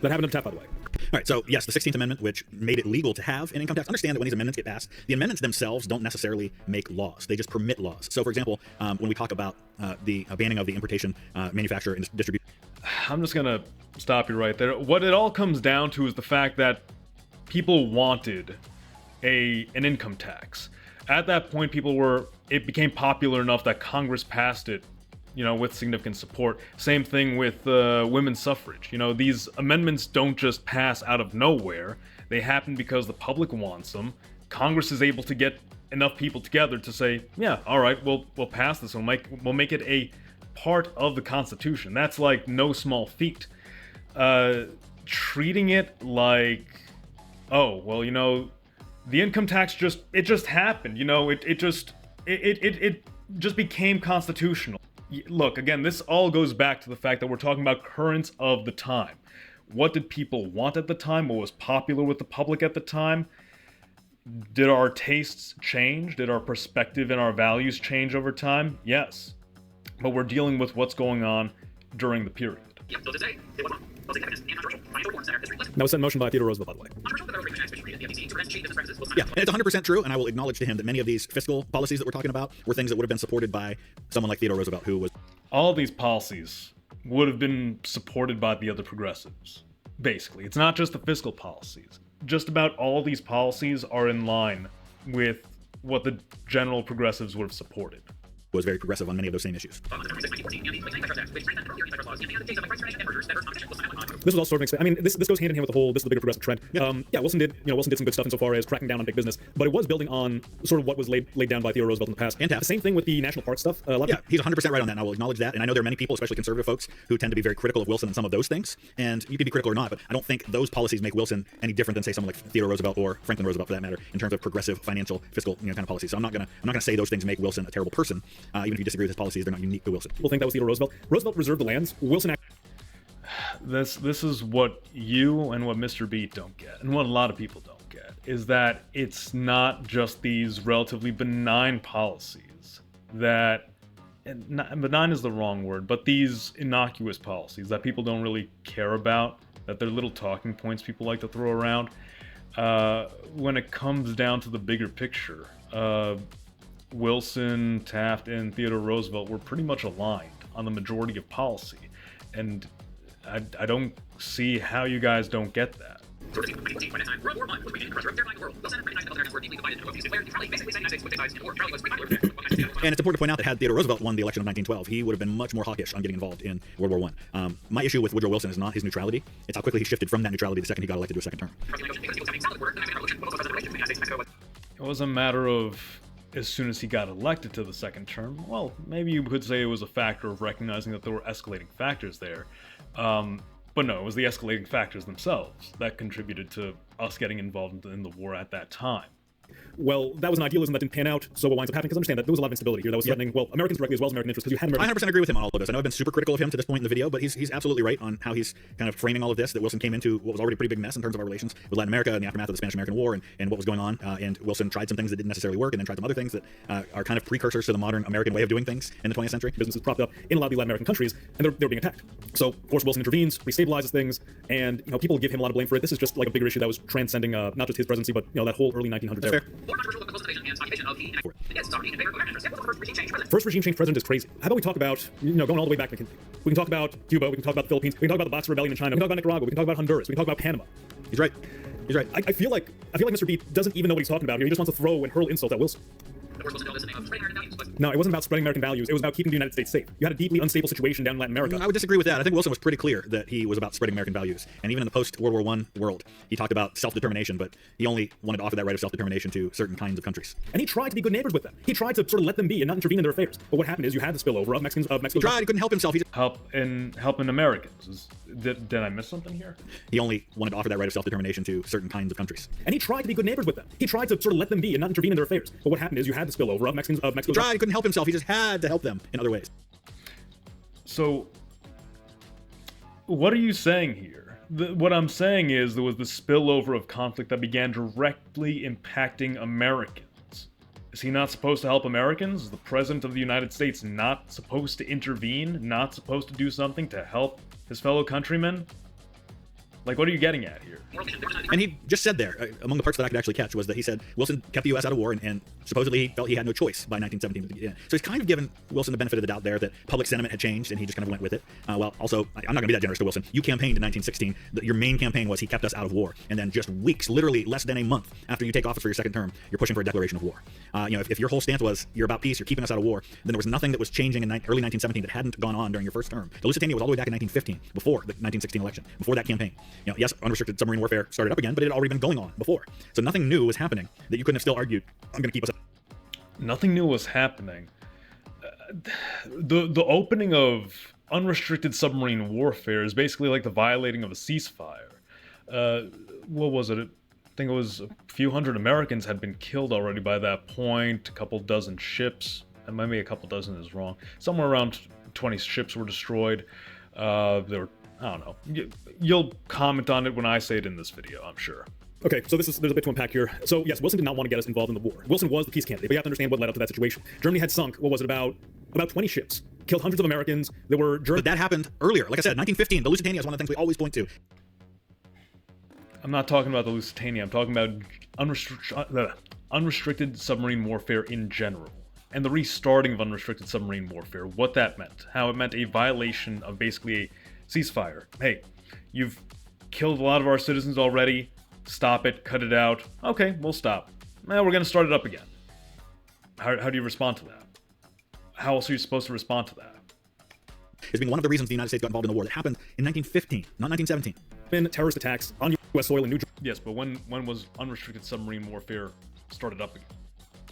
that happened under Taft, by the way. All right, so yes, the 16th Amendment, which made it legal to have an income tax. Understand that when these amendments get passed, the amendments themselves don't necessarily make laws. They just permit laws. So, for example, when we talk about the banning of the importation, manufacture, and distribution. I'm just going to stop you right there. What it all comes down to is the fact that people wanted an income tax. At that point, it became popular enough that Congress passed it, with significant support. Same thing with women's suffrage. These amendments don't just pass out of nowhere. They happen because the public wants them. Congress is able to get enough people together to say, yeah, all right, we'll pass this. We'll make it a part of the Constitution. That's like no small feat. Treating it like, oh, well, the income tax just happened. It just became constitutional. Look, again, this all goes back to the fact that we're talking about currents of the time. What did people want at the time? What was popular with the public at the time? Did our tastes change? Did our perspective and our values change over time? Yes. But we're dealing with what's going on during the period. Yep, so today, it was wrong. That was set in motion by Theodore Roosevelt, by the way. Yeah, and it's 100% true, and I will acknowledge to him that many of these fiscal policies that we're talking about were things that would have been supported by someone like Theodore Roosevelt, who was... All these policies would have been supported by the other progressives. Basically, it's not just the fiscal policies. Just about all these policies are in line with what the general progressives would have supported. Was very progressive on many of those same issues. This was all sort of I mean, this goes hand in hand with the whole, this is the bigger progressive trend. Yeah, Wilson did some good stuff insofar as cracking down on big business, but it was building on sort of what was laid down by Theodore Roosevelt in the past. And Taft. The same thing with the national park stuff. He's 100% right on that, and I will acknowledge that. And I know there are many people, especially conservative folks, who tend to be very critical of Wilson and some of those things. And you can be critical or not, but I don't think those policies make Wilson any different than, say, someone like Theodore Roosevelt or Franklin Roosevelt, for that matter, in terms of progressive, financial, fiscal, kind of policies. So I'm not gonna say those things make Wilson a terrible person, even if you disagree with his policies. They're not unique to Wilson. People think that was Theodore Roosevelt. Roosevelt reserved the lands. Wilson. This is what you and what Mr. Beat don't get, and what a lot of people don't get, is that it's not just these relatively benign policies that, benign is the wrong word, but these innocuous policies that people don't really care about, that they're little talking points people like to throw around. When it comes down to the bigger picture, Wilson, Taft, and Theodore Roosevelt were pretty much aligned on the majority of policy. And I don't see how you guys don't get that. By that time, World War I was beginning to pressure terrifying the world. Wilson and British military were deeply divided into views declared Charlie basically saying United States would take sides in war. Charlie was And it's important to point out that had Theodore Roosevelt won the election of 1912, he would have been much more hawkish on getting involved in World War I. My issue with Woodrow Wilson is not his neutrality, it's how quickly he shifted from that neutrality the second he got elected to a second term. It was a matter of as soon as he got elected to the second term. Well, maybe you could say it was a factor of recognizing that there were escalating factors there. But no, it was the escalating factors themselves that contributed to us getting involved in the war at that time. Well, that was an idealism that didn't pan out, so what winds up happening, because understand that there was a lot of instability here that was threatening, well, Americans directly as well as American interests, because you had American... I 100% agree with him on all of this. I know I've been super critical of him to this point in the video, but he's absolutely right on how he's kind of framing all of this, that Wilson came into what was already a pretty big mess in terms of our relations with Latin America and the aftermath of the Spanish-American War and what was going on, and Wilson tried some things that didn't necessarily work, and then tried some other things that are kind of precursors to the modern American way of doing things in the 20th century. Businesses propped up in a lot of the Latin American countries, and they were being attacked. So, of course, Wilson intervenes, restabilizes things, and, you know, people give him a lot of blame for it. This is just like a bigger issue that was transcending not just his presidency, but, you know, that whole early 1900s era. First regime change president is crazy. How about we talk about, you know, going all the way back, we can talk about Cuba, we can talk about the Philippines, we can talk about the Boxer Rebellion in China, we can talk about Nicaragua, we can talk about Honduras, we can talk about Panama. He's right. He's right. I feel like Mr. Beat doesn't even know what he's talking about here. He just wants to throw and hurl insults at Wilson. No, it wasn't about spreading American values. It was about keeping the United States safe. You had a deeply unstable situation down in Latin America. I would disagree with that. I think Wilson was pretty clear that he was about spreading American values. And even in the post-World War I world, he talked about self-determination, but he only wanted to offer that right of self-determination to certain kinds of countries. And he tried to be good neighbors with them. He tried to sort of let them be and not intervene in their affairs. But what happened is you had the spillover of Mexico. He tried. He couldn't help himself. Helping Americans. Did I miss something here? He only wanted to offer that right of self-determination to certain kinds of countries. And he tried to be good neighbors with them. He tried to sort of let them be and not intervene in their affairs. But what happened is you had the spillover of Mexico. He tried. He couldn't help himself. He just had to help them in other ways. So, what are you saying here? What I'm saying is there was the spillover of conflict that began directly impacting Americans. Is he not supposed to help Americans? Is the President of the United States not supposed to intervene? Not supposed to do something to help his fellow countrymen? Like, what are you getting at here? And he just said there, among the parts that I could actually catch, was that he said Wilson kept the U.S. out of war, and supposedly he felt he had no choice by 1917. So he's kind of given Wilson the benefit of the doubt there, that public sentiment had changed, and he just kind of went with it. Well, also, I'm not going to be that generous to Wilson. You campaigned in 1916. Your main campaign was he kept us out of war. And then just weeks, literally less than a month after you take office for your second term, you're pushing for a declaration of war. You know, if your whole stance was you're about peace, you're keeping us out of war, then there was nothing that was changing in early 1917 that hadn't gone on during your first term. The Lusitania was all the way back in 1915, before the 1916 election, before that campaign. You know, yes, unrestricted submarine warfare started up again, but it had already been going on before. So nothing new was happening that you couldn't have still argued, I'm going to keep us out. Nothing new was happening. The opening of unrestricted submarine warfare is basically like the violating of a ceasefire. What was it? I think it was a few hundred Americans had been killed already by that point, a couple dozen ships, and maybe a couple dozen is wrong. Somewhere around 20 ships were destroyed. There were, I don't know. You'll comment on it when I say it in this video, I'm sure. Okay, so there's a bit to unpack here. So yes, Wilson did not want to get us involved in the war. Wilson was the peace candidate, but you have to understand what led up to that situation. Germany had sunk, what was it, about 20 ships, killed hundreds of Americans. There were But that happened earlier. Like I said, 1915, the Lusitania is one of the things we always point to. I'm not talking about the Lusitania, I'm talking about unrestricted submarine warfare in general. And the restarting of unrestricted submarine warfare, what that meant. How it meant a violation of basically a ceasefire. Hey, you've killed a lot of our citizens already. Stop it, cut it out. Okay, we'll stop. Now we're going to start it up again. How do you respond to that? How else are you supposed to respond to that? It's been one of the reasons the United States got involved in the war. That happened in 1915, not 1917. Been terrorist attacks on U.S. soil in New Yes, but when was unrestricted submarine warfare started up again?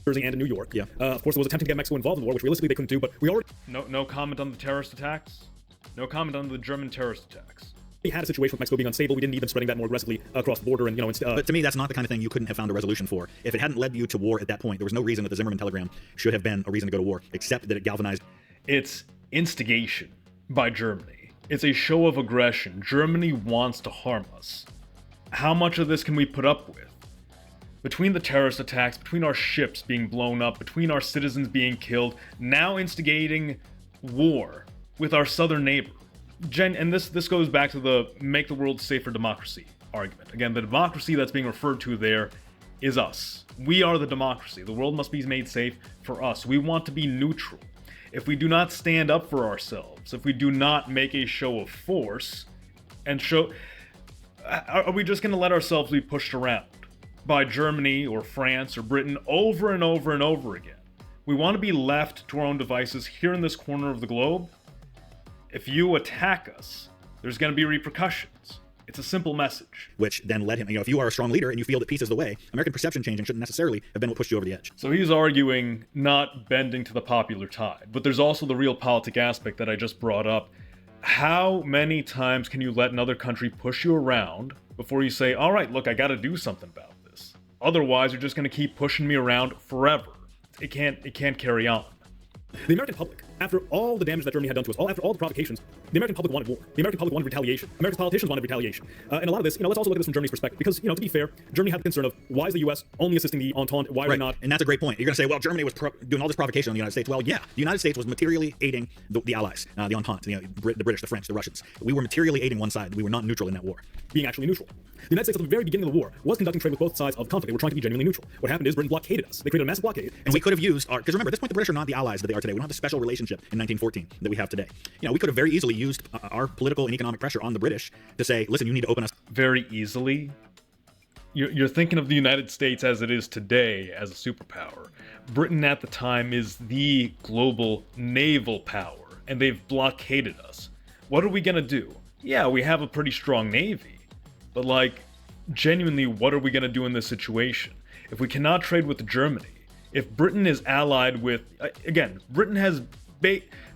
Jersey and in New York? Yeah. Of course, there was attempting to get Mexico involved in the war, which realistically they couldn't do, but we already... No comment on the terrorist attacks? No comment on the German terrorist attacks? We had a situation with Mexico being unstable. We didn't need them spreading that more aggressively across the border, and, you know... But to me, that's not the kind of thing you couldn't have found a resolution for. If it hadn't led you to war at that point, there was no reason that the Zimmerman telegram should have been a reason to go to war, except that it galvanized... It's instigation by Germany. It's a show of aggression. Germany wants to harm us. How much of this can we put up with? Between the terrorist attacks, between our ships being blown up, between our citizens being killed, now instigating war with our southern neighbor. And this goes back to the make the world safer democracy argument. Again, the democracy that's being referred to there is us. We are the democracy. The world must be made safe for us. We want to be neutral. If we do not stand up for ourselves, if we do not make a show of force, and show. Are we just going to let ourselves be pushed around by Germany or France or Britain over and over and over again? We want to be left to our own devices here in this corner of the globe. If you attack us, there's going to be repercussions. It's a simple message. Which then led him, if you are a strong leader and you feel that peace is the way, American perception changing shouldn't necessarily have been what pushed you over the edge. So he's arguing not bending to the popular tide, but there's also the realpolitik aspect that I just brought up. How many times can you let another country push you around before you say, all right, look, I got to do something about this? Otherwise, you're just going to keep pushing me around forever. It can't carry on. The American public, after all the damage that Germany had done to us, after all the provocations, the American public wanted war. The American public wanted retaliation. America's politicians wanted retaliation. And a lot of this, let's also look at this from Germany's perspective, because, to be fair, Germany had the concern of why is the U.S. only assisting the Entente? Why are they not? And that's a great point. You're going to say, well, Germany was doing all this provocation on the United States. Well, yeah, the United States was materially aiding the Allies, the Entente, the British, the French, the Russians. We were materially aiding one side. We were not neutral in that war. Being actually neutral. The United States, at the very beginning of the war, was conducting trade with both sides of the conflict. They were trying to be genuinely neutral. What happened is Britain blockaded us. They created a massive blockade. And we could have used because remember, at this point, the British are not the allies that they are today. We don't have the special relationship in 1914 that we have today. We could have very easily used our political and economic pressure on the British to say, listen, you need to open us. Very easily? You're thinking of the United States as it is today as a superpower. Britain at the time is the global naval power, and they've blockaded us. What are we gonna do? Yeah, we have a pretty strong navy, but genuinely, what are we gonna do in this situation? If we cannot trade with Germany, if Britain is allied with, again,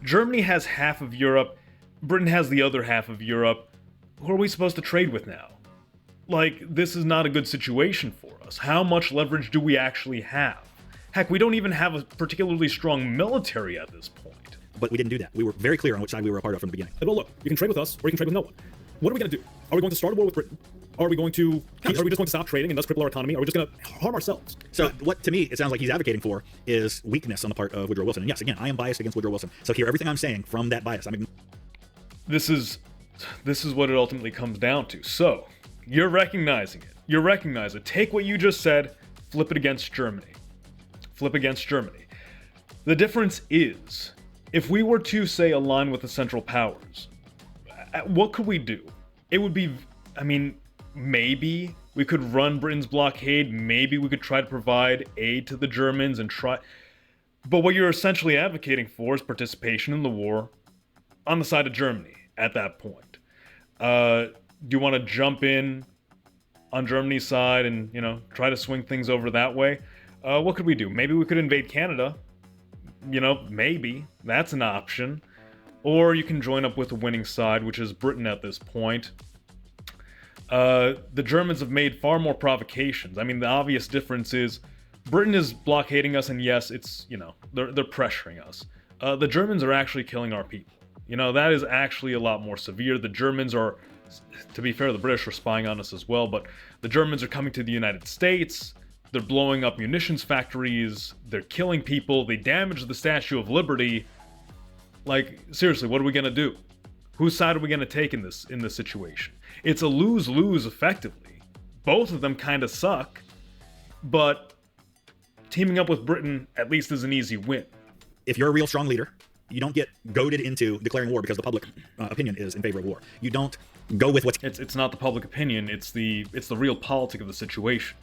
Germany has half of Europe, Britain has the other half of Europe. Who are we supposed to trade with now? This is not a good situation for us. How much leverage do we actually have? Heck, we don't even have a particularly strong military at this point. But we didn't do that. We were very clear on which side we were a part of from the beginning. Well, look, you can trade with us or you can trade with no one. What are we going to do? Are we going to start a war with Britain? Are we just going to stop trading and thus cripple our economy? Are we just going to harm ourselves? So what, to me, it sounds like he's advocating for is weakness on the part of Woodrow Wilson. And yes, again, I am biased against Woodrow Wilson. So hear everything I'm saying from that bias. This is what it ultimately comes down to. So you're recognizing it. You recognize it. Take what you just said, flip it against Germany. Flip against Germany. The difference is, if we were to, say, align with the Central Powers, what could we do? It would be, maybe we could run Britain's blockade. Maybe we could try to provide aid to the Germans and try. But what you're essentially advocating for is participation in the war on the side of Germany at that point. Do you want to jump in on Germany's side and, try to swing things over that way? What could we do? Maybe we could invade Canada. Maybe. That's an option. Or you can join up with the winning side, which is Britain at this point. The Germans have made far more provocations. The obvious difference is Britain is blockading us, and yes, it's, they're pressuring us. The Germans are actually killing our people. That is actually a lot more severe. The Germans are, to be fair, the British are spying on us as well, but the Germans are coming to the United States. They're blowing up munitions factories. They're killing people. They damage the Statue of Liberty. Seriously, what are we gonna do? Whose side are we gonna take in this situation? It's a lose-lose, effectively. Both of them kind of suck, but teaming up with Britain at least is an easy win. If you're a real strong leader, you don't get goaded into declaring war because the public opinion is in favor of war. You don't go with what's it's not the public opinion. It's the realpolitik of the situation.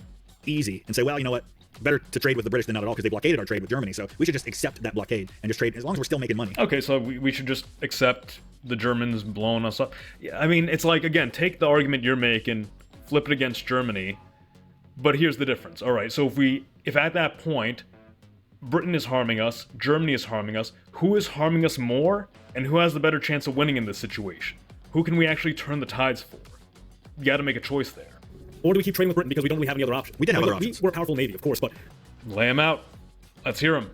Easy and say, well, you know what? Better to trade with the British than not at all because they blockaded our trade with Germany. So we should just accept that blockade and just trade as long as we're still making money. Okay, so we should just accept the Germans blowing us up. Yeah, it's again, take the argument you're making, flip it against Germany. But here's the difference. All right, so if at that point Britain is harming us, Germany is harming us, who is harming us more, and who has the better chance of winning in this situation? Who can we actually turn the tides for? You got to make a choice there. Or do we keep trading with Britain because we don't really have any other option? We did have other options. We're a powerful navy, of course, but lay them out. Let's hear them.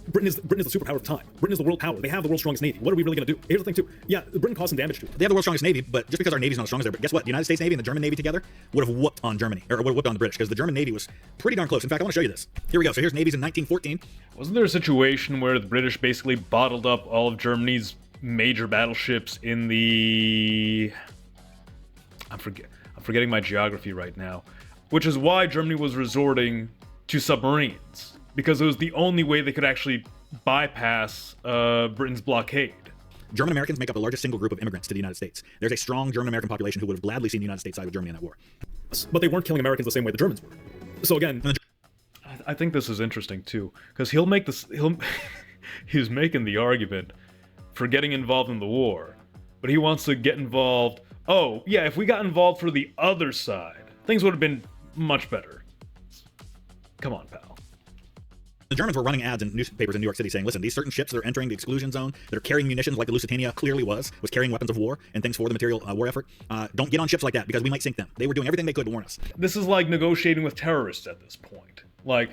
Britain is the superpower of the time. Britain is the world power. They have the world's strongest navy. What are we really going to do? Here's the thing, too. Yeah, Britain caused some damage to it. They have the world's strongest navy, but just because our navy's not as strong as theirs, but guess what? The United States Navy and the German Navy together would have whooped on Germany, or would have whooped on the British, because the German Navy was pretty darn close. In fact, I want to show you this. Here we go. So here's navies in 1914. Wasn't there a situation where the British basically bottled up all of Germany's major battleships in the... I'm forgetting my geography right now. Which is why Germany was resorting to submarines, because it was the only way they could actually bypass Britain's blockade. German Americans make up the largest single group of immigrants to the United States. There's a strong German American population who would have gladly seen the United States side with Germany in that war. But they weren't killing Americans the same way the Germans were. So again, I think this is interesting too, because he's making the argument for getting involved in the war, but he wants to get involved. Oh yeah, if we got involved for the other side, things would have been much better. Come on, pal. The Germans were running ads in newspapers in New York City saying, listen, these certain ships that are entering the exclusion zone, that are carrying munitions like the Lusitania clearly was carrying weapons of war and things for the material war effort, don't get on ships like that because we might sink them. They were doing everything they could to warn us. This is like negotiating with terrorists at this point. Like,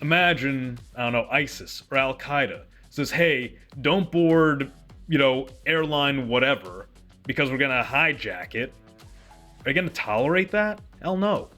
imagine, I don't know, ISIS or Al-Qaeda says, hey, don't board, airline whatever, because we're gonna hijack it. Are you gonna tolerate that? Hell no.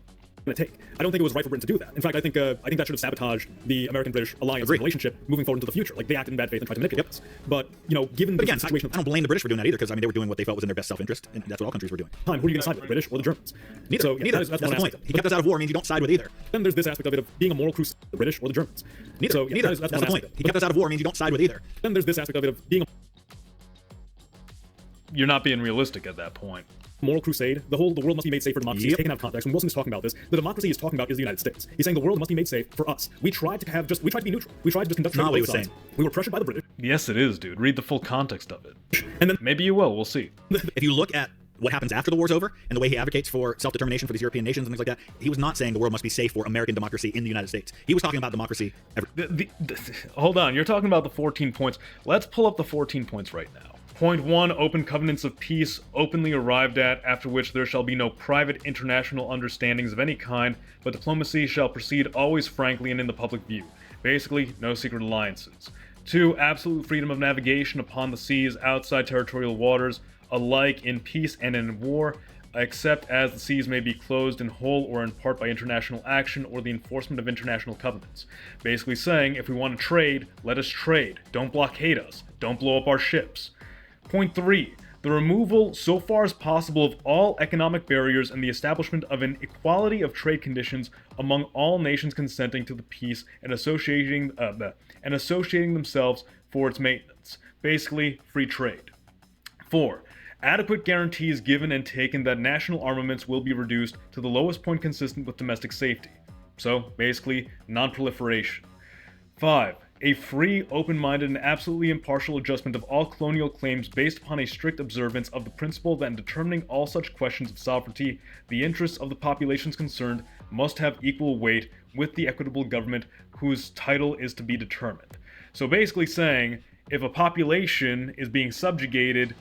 Take. I don't think it was right for Britain to do that. In fact, I think that should have sabotaged the American-British alliance relationship moving forward into the future. Like, they acted in bad faith and tried to manipulate us. But, given the situation... I don't blame the British for doing that either, because, they were doing what they felt was in their best self-interest, and that's what all countries were doing. Who are you going to side with, the British or the Germans? Neither. So, neither. That's the point. He kept us out of war means you don't side with either. Then there's this aspect of it of being a moral crusade, the British or the Germans. Neither. So, neither. That's the point. He kept us out of war means you don't side with either. Then there's this aspect of it of being a You're not being realistic at that point. Moral crusade, the world must be made safe for democracy is taken out of context. When Wilson is talking about this, the democracy he's talking about is the United States. He's saying the world must be made safe for us. We tried to be neutral. We tried to just conduct trade with both sides. We were pressured by the British. Yes, it is, dude. Read the full context of it. And then maybe you will. We'll see. If you look at what happens after the war's over and the way he advocates for self-determination for these European nations and things like that, he was not saying the world must be safe for American democracy in the United States. He was talking about democracy. Hold on. You're talking about the 14 points. Let's pull up the 14 points right now. Point 1, open covenants of peace, openly arrived at, after which there shall be no private international understandings of any kind, but diplomacy shall proceed always frankly and in the public view. Basically, no secret alliances. 2, absolute freedom of navigation upon the seas outside territorial waters, alike in peace and in war, except as the seas may be closed in whole or in part by international action or the enforcement of international covenants. Basically saying, if we want to trade, let us trade. Don't blockade us. Don't blow up our ships. Point 3. The removal, so far as possible, of all economic barriers and the establishment of an equality of trade conditions among all nations consenting to the peace and associating themselves for its maintenance. Basically, free trade. 4. Adequate guarantees given and taken that national armaments will be reduced to the lowest point consistent with domestic safety. So, basically, non-proliferation. 5. A free, open-minded, and absolutely impartial adjustment of all colonial claims based upon a strict observance of the principle that in determining all such questions of sovereignty, the interests of the populations concerned must have equal weight with the equitable government whose title is to be determined. So basically saying, if a population is being subjugated,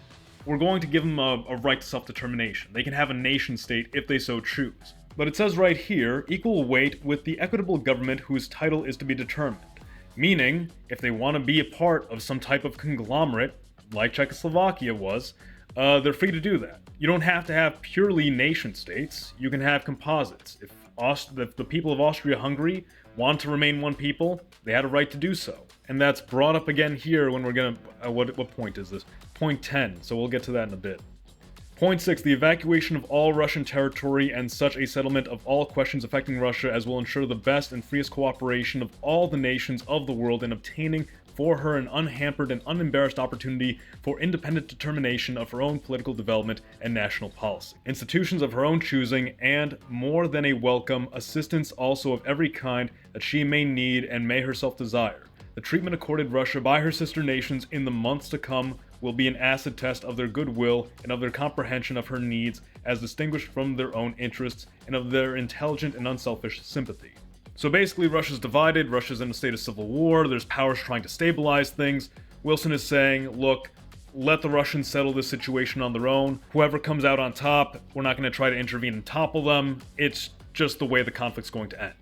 we're going to give them a right to self-determination. They can have a nation-state if they so choose. But it says right here, equal weight with the equitable government whose title is to be determined. Meaning, if they want to be a part of some type of conglomerate, like Czechoslovakia was, they're free to do that. You don't have to have purely nation states, you can have composites. If the people of Austria-Hungary want to remain one people, they had a right to do so. And that's brought up again here when we're gonna, what point is this? Point 10, so we'll get to that in a bit. Point 6, the evacuation of all Russian territory and such a settlement of all questions affecting Russia as will ensure the best and freest cooperation of all the nations of the world in obtaining for her an unhampered and unembarrassed opportunity for independent determination of her own political development and national policy. Institutions of her own choosing, and, more than a welcome, assistance also of every kind that she may need and may herself desire. The treatment accorded Russia by her sister nations in the months to come will be an acid test of their goodwill and of their comprehension of her needs as distinguished from their own interests and of their intelligent and unselfish sympathy. So basically, Russia's divided, Russia's in a state of civil war, there's powers trying to stabilize things. Wilson is saying, look, let the Russians settle this situation on their own. Whoever comes out on top, we're not going to try to intervene and topple them. It's just the way the conflict's going to end.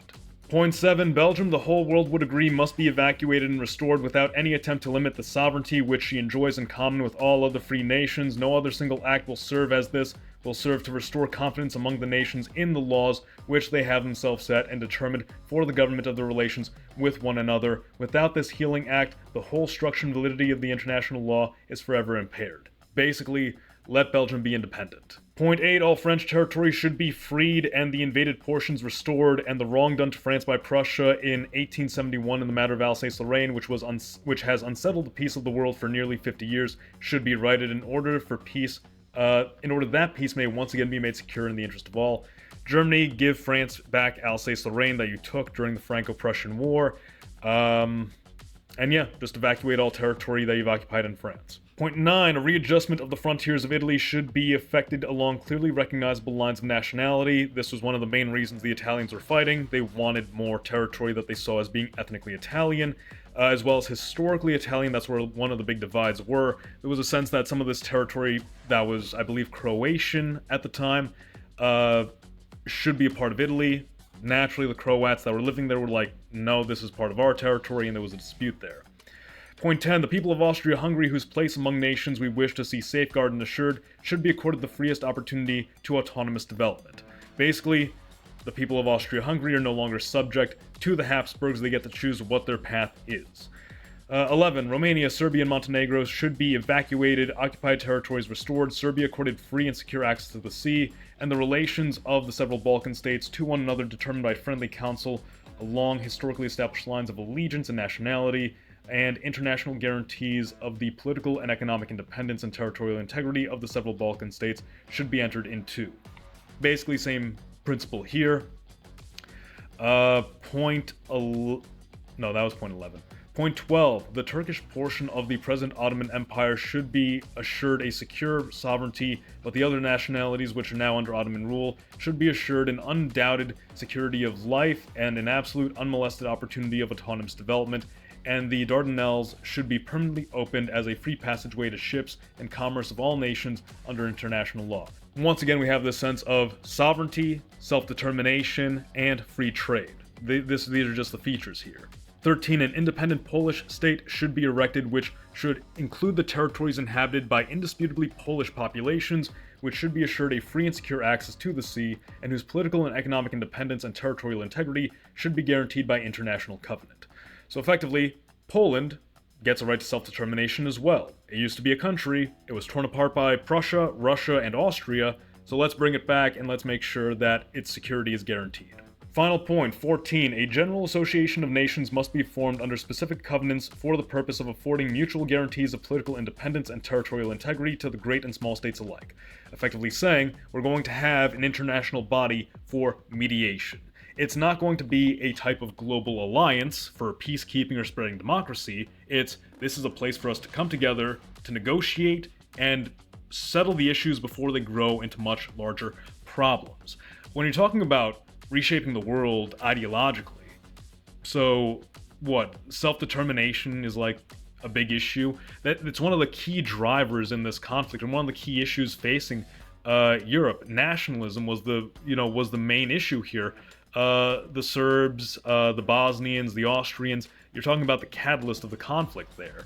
Point 7, Belgium, the whole world would agree, must be evacuated and restored without any attempt to limit the sovereignty which she enjoys in common with all other free nations. No other single act will serve as this, will serve to restore confidence among the nations in the laws which they have themselves set and determined for the government of their relations with one another. Without this healing act, the whole structure and validity of the international law is forever impaired. Basically, let Belgium be independent. Point 8, all French territory should be freed and the invaded portions restored, and the wrong done to France by Prussia in 1871 in the matter of Alsace-Lorraine, which has unsettled the peace of the world for nearly 50 years, should be righted in order that peace may once again be made secure in the interest of all. Germany, give France back Alsace-Lorraine that you took during the Franco-Prussian War. And yeah, just evacuate all territory that you've occupied in France. Point 9, a readjustment of the frontiers of Italy should be effected along clearly recognizable lines of nationality. This was one of the main reasons the Italians were fighting. They wanted more territory that they saw as being ethnically Italian, as well as historically Italian. That's where one of the big divides were. There was a sense that some of this territory that was, I believe, Croatian at the time, should be a part of Italy. Naturally, the Croats that were living there were like, no, this is part of our territory, and there was a dispute there. Point 10, the people of Austria-Hungary, whose place among nations we wish to see safeguarded and assured, should be accorded the freest opportunity to autonomous development. Basically, the people of Austria-Hungary are no longer subject to the Habsburgs. They get to choose what their path is. 11, Romania, Serbia, and Montenegro should be evacuated, occupied territories restored, Serbia accorded free and secure access to the sea, and the relations of the several Balkan states to one another determined by friendly counsel along historically established lines of allegiance and nationality, and international guarantees of the political and economic independence and territorial integrity of the several Balkan states should be entered into. Basically, same principle here. No, that was point 11. Point 12, the Turkish portion of the present Ottoman Empire should be assured a secure sovereignty, but the other nationalities which are now under Ottoman rule should be assured an undoubted security of life and an absolute unmolested opportunity of autonomous development, and the Dardanelles should be permanently opened as a free passageway to ships and commerce of all nations under international law. Once again, we have this sense of sovereignty, self-determination, and free trade. These are just the features here. 13, an independent Polish state should be erected, which should include the territories inhabited by indisputably Polish populations, which should be assured a free and secure access to the sea, and whose political and economic independence and territorial integrity should be guaranteed by international covenant. So effectively, Poland gets a right to self-determination as well. It used to be a country, it was torn apart by Prussia, Russia, and Austria, so let's bring it back and let's make sure that its security is guaranteed. Final point, 14. A general association of nations must be formed under specific covenants for the purpose of affording mutual guarantees of political independence and territorial integrity to the great and small states alike. Effectively saying, we're going to have an international body for mediation. It's not going to be a type of global alliance for peacekeeping or spreading democracy. This is a place for us to come together, to negotiate, and settle the issues before they grow into much larger problems. When you're talking about reshaping the world ideologically, so what, self-determination is like a big issue. It's one of the key drivers in this conflict, and one of the key issues facing Europe. Nationalism was the main issue here. The Serbs, the Bosnians, the Austrians, you're talking about the catalyst of the conflict there.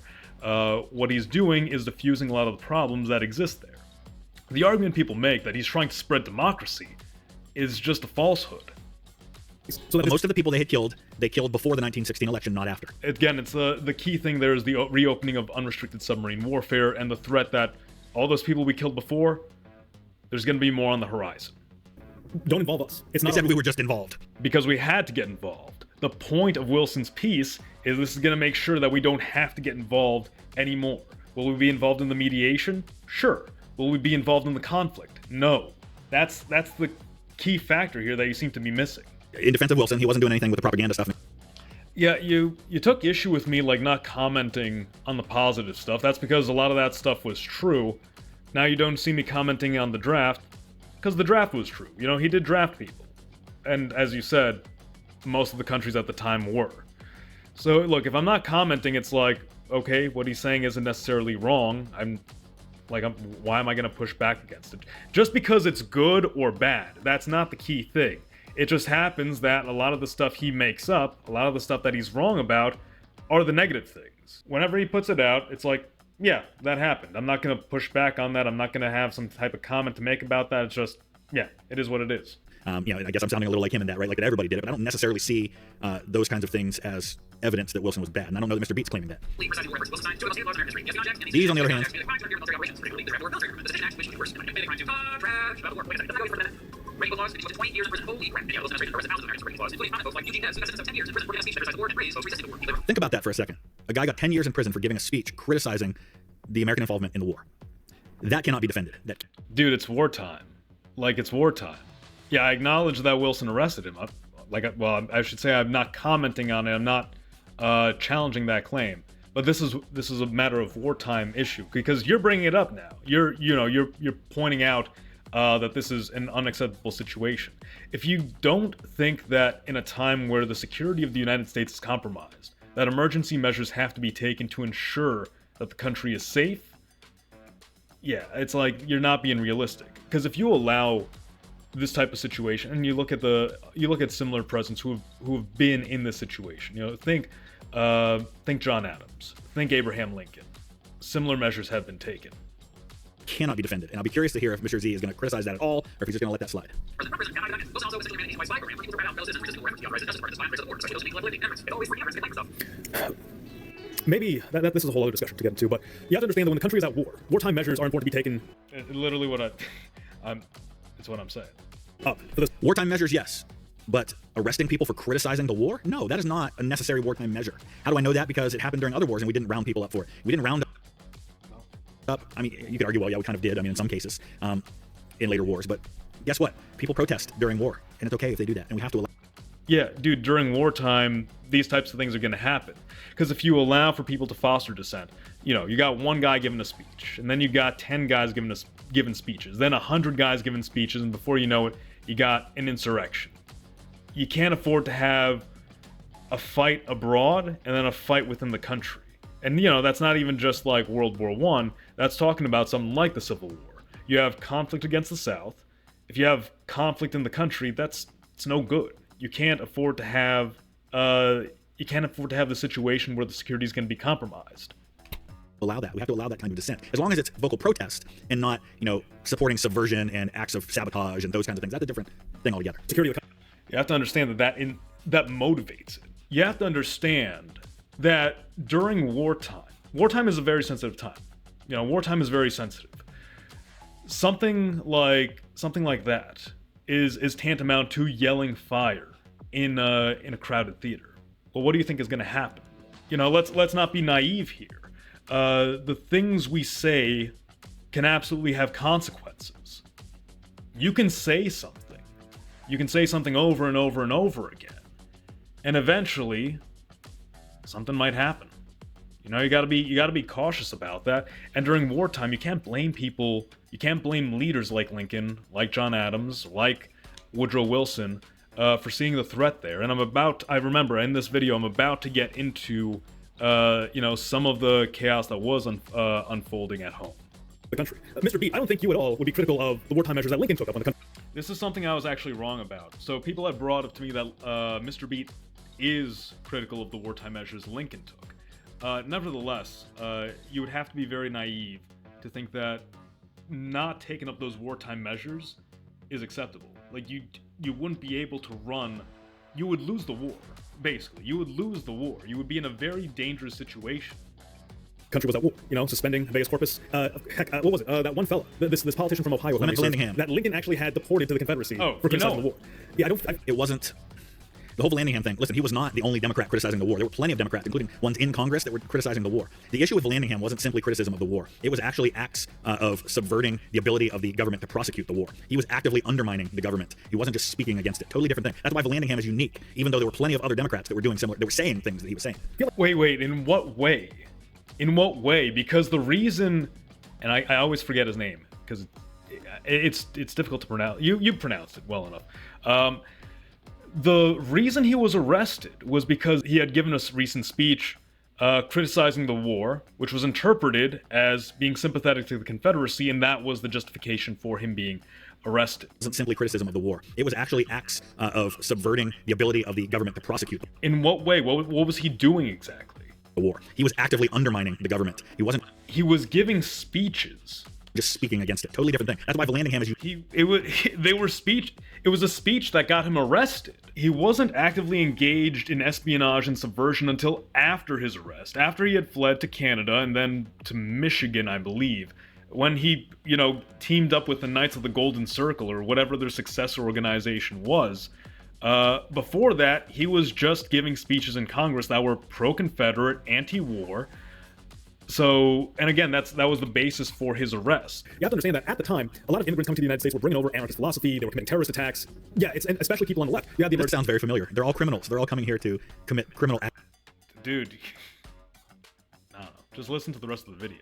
What he's doing is diffusing a lot of the problems that exist there. The argument people make that he's trying to spread democracy is just a falsehood. So most of the people they killed before the 1916 election, not after. Again, it's the key thing there is the reopening of unrestricted submarine warfare and the threat that all those people we killed before, there's going to be more on the horizon. Don't involve us. It's not. They said we were just involved. Because we had to get involved. The point of Wilson's piece is this is going to make sure that we don't have to get involved anymore. Will we be involved in the mediation? Sure. Will we be involved in the conflict? No. That's the key factor here that you seem to be missing. In defense of Wilson, he wasn't doing anything with the propaganda stuff. Yeah, you took issue with me like not commenting on the positive stuff. That's because a lot of that stuff was true. Now you don't see me commenting on the draft because the draft was true. You know, he did draft people. And as you said, most of the countries at the time were. So look, if I'm not commenting, it's like, okay, what he's saying isn't necessarily wrong. Why am I going to push back against it? Just because it's good or bad, that's not the key thing. It just happens that a lot of the stuff he makes up, a lot of the stuff that he's wrong about, are the negative things. Whenever he puts it out, it's like, yeah, that happened. I'm not going to push back on that. I'm not going to have some type of comment to make about that. It's just, yeah, it is what it is. I guess I'm sounding a little like him in that, right? Like that everybody did it, but I don't necessarily see those kinds of things as evidence that Wilson was bad. And I don't know that Mr. Beat's claiming that. These, on the other hand, think about that for a second. A guy got 10 years in prison for giving a speech criticizing the American involvement in the war. That cannot be defended. Dude, it's wartime. Like, it's wartime. Yeah, I acknowledge that Wilson arrested him. I should say I'm not commenting on it. I'm not challenging that claim. But this is a matter of wartime issue, because you're bringing it up now. You're pointing out that this is an unacceptable situation. If you don't think that in a time where the security of the United States is compromised, that emergency measures have to be taken to ensure that the country is safe, yeah, it's like you're not being realistic. Because if you allow this type of situation, and you look at similar presidents who have been in this situation, think John Adams, think Abraham Lincoln. Similar measures have been taken. Cannot be defended, and I'll be curious to hear if Mr. Z is going to criticize that at all, or if he's just going to let that slide. Maybe this is a whole other discussion to get into, but you have to understand that when the country is at war, wartime measures are important to be taken. Literally it's what I'm saying. Wartime measures, yes. But arresting people for criticizing the war? No, that is not a necessary wartime measure. How do I know that? Because it happened during other wars and we didn't round people up for it. We didn't round up. I mean, you could argue, well, yeah, we kind of did. I mean, in some cases, in later wars. But guess what? People protest during war, and it's okay if they do that, and we have to allow. Yeah, dude, during wartime, these types of things are going to happen. Because if you allow for people to foster dissent, you got one guy giving a speech, and then you got 10 guys giving speeches, then 100 guys giving speeches, and before you know it, you got an insurrection. You can't afford to have a fight abroad and then a fight within the country. And, that's not even just like World War I. That's talking about something like the Civil War. You have conflict against the South. If you have conflict in the country, it's no good. You can't afford to have the situation where the security is going to be compromised. Allow that. We have to allow that kind of dissent, as long as it's vocal protest and not, supporting subversion and acts of sabotage and those kinds of things. That's a different thing altogether. Security of the country. You have to understand that motivates it. You have to understand that during wartime is a very sensitive time. Wartime is very sensitive. Something like that is tantamount to yelling fire in a crowded theater. Well, what do you think is going to happen? Let's not be naive here. The things we say can absolutely have consequences. You can say something. You can say something over and over and over again, and eventually, something might happen. You gotta be cautious about that. And during wartime, you can't blame people. You can't blame leaders like Lincoln, like John Adams, like Woodrow Wilson, for seeing the threat there. And I remember in this video, I'm about to get into, some of the chaos that was unfolding at home. The country. Mr. B, I don't think you at all would be critical of the wartime measures that Lincoln took up on the country. This is something I was actually wrong about. So people have brought up to me that Mr. Beat is critical of the wartime measures Lincoln took. Nevertheless, you would have to be very naive to think that not taking up those wartime measures is acceptable. Like, you wouldn't be able to run. You would lose the war, basically. You would lose the war. You would be in a very dangerous situation. Country was at war, suspending habeas corpus. What was it? That one fella, this politician from Ohio, that Lincoln actually had deported to the Confederacy for criticizing the war. Yeah, it wasn't the whole Vallandigham thing. Listen, he was not the only Democrat criticizing the war. There were plenty of Democrats, including ones in Congress, that were criticizing the war. The issue with Vallandigham wasn't simply criticism of the war. It was actually acts of subverting the ability of the government to prosecute the war. He was actively undermining the government. He wasn't just speaking against it. Totally different thing. That's why Vallandigham is unique, even though there were plenty of other Democrats that were doing similar, that were saying things that he was saying. Wait, in what way? In what way? Because the reason, and I always forget his name because it's difficult to pronounce. You pronounced it well enough. The reason he was arrested was because he had given a recent speech criticizing the war, which was interpreted as being sympathetic to the Confederacy, and that was the justification for him being arrested. It wasn't simply criticism of the war. It was actually acts of subverting the ability of the government to prosecute. In what way? What was he doing exactly? The war. He was actively undermining the government. He was giving speeches just speaking against it. Totally different thing. That's why Vallandigham is It was a speech that got him arrested. He wasn't actively engaged in espionage and subversion until after his arrest, after he had fled to Canada and then to Michigan, I believe, when he, teamed up with the Knights of the Golden Circle or whatever their successor organization was. Before that, he was just giving speeches in Congress that were pro-Confederate, anti-war. So, and again, that was the basis for his arrest. You have to understand that at the time, a lot of immigrants coming to the United States were bringing over anarchist philosophy. They were committing terrorist attacks. Yeah, and especially people on the left. You had the That sounds very familiar. They're all criminals. They're all coming here to commit criminal acts. Dude, I don't know. Just listen to the rest of the video.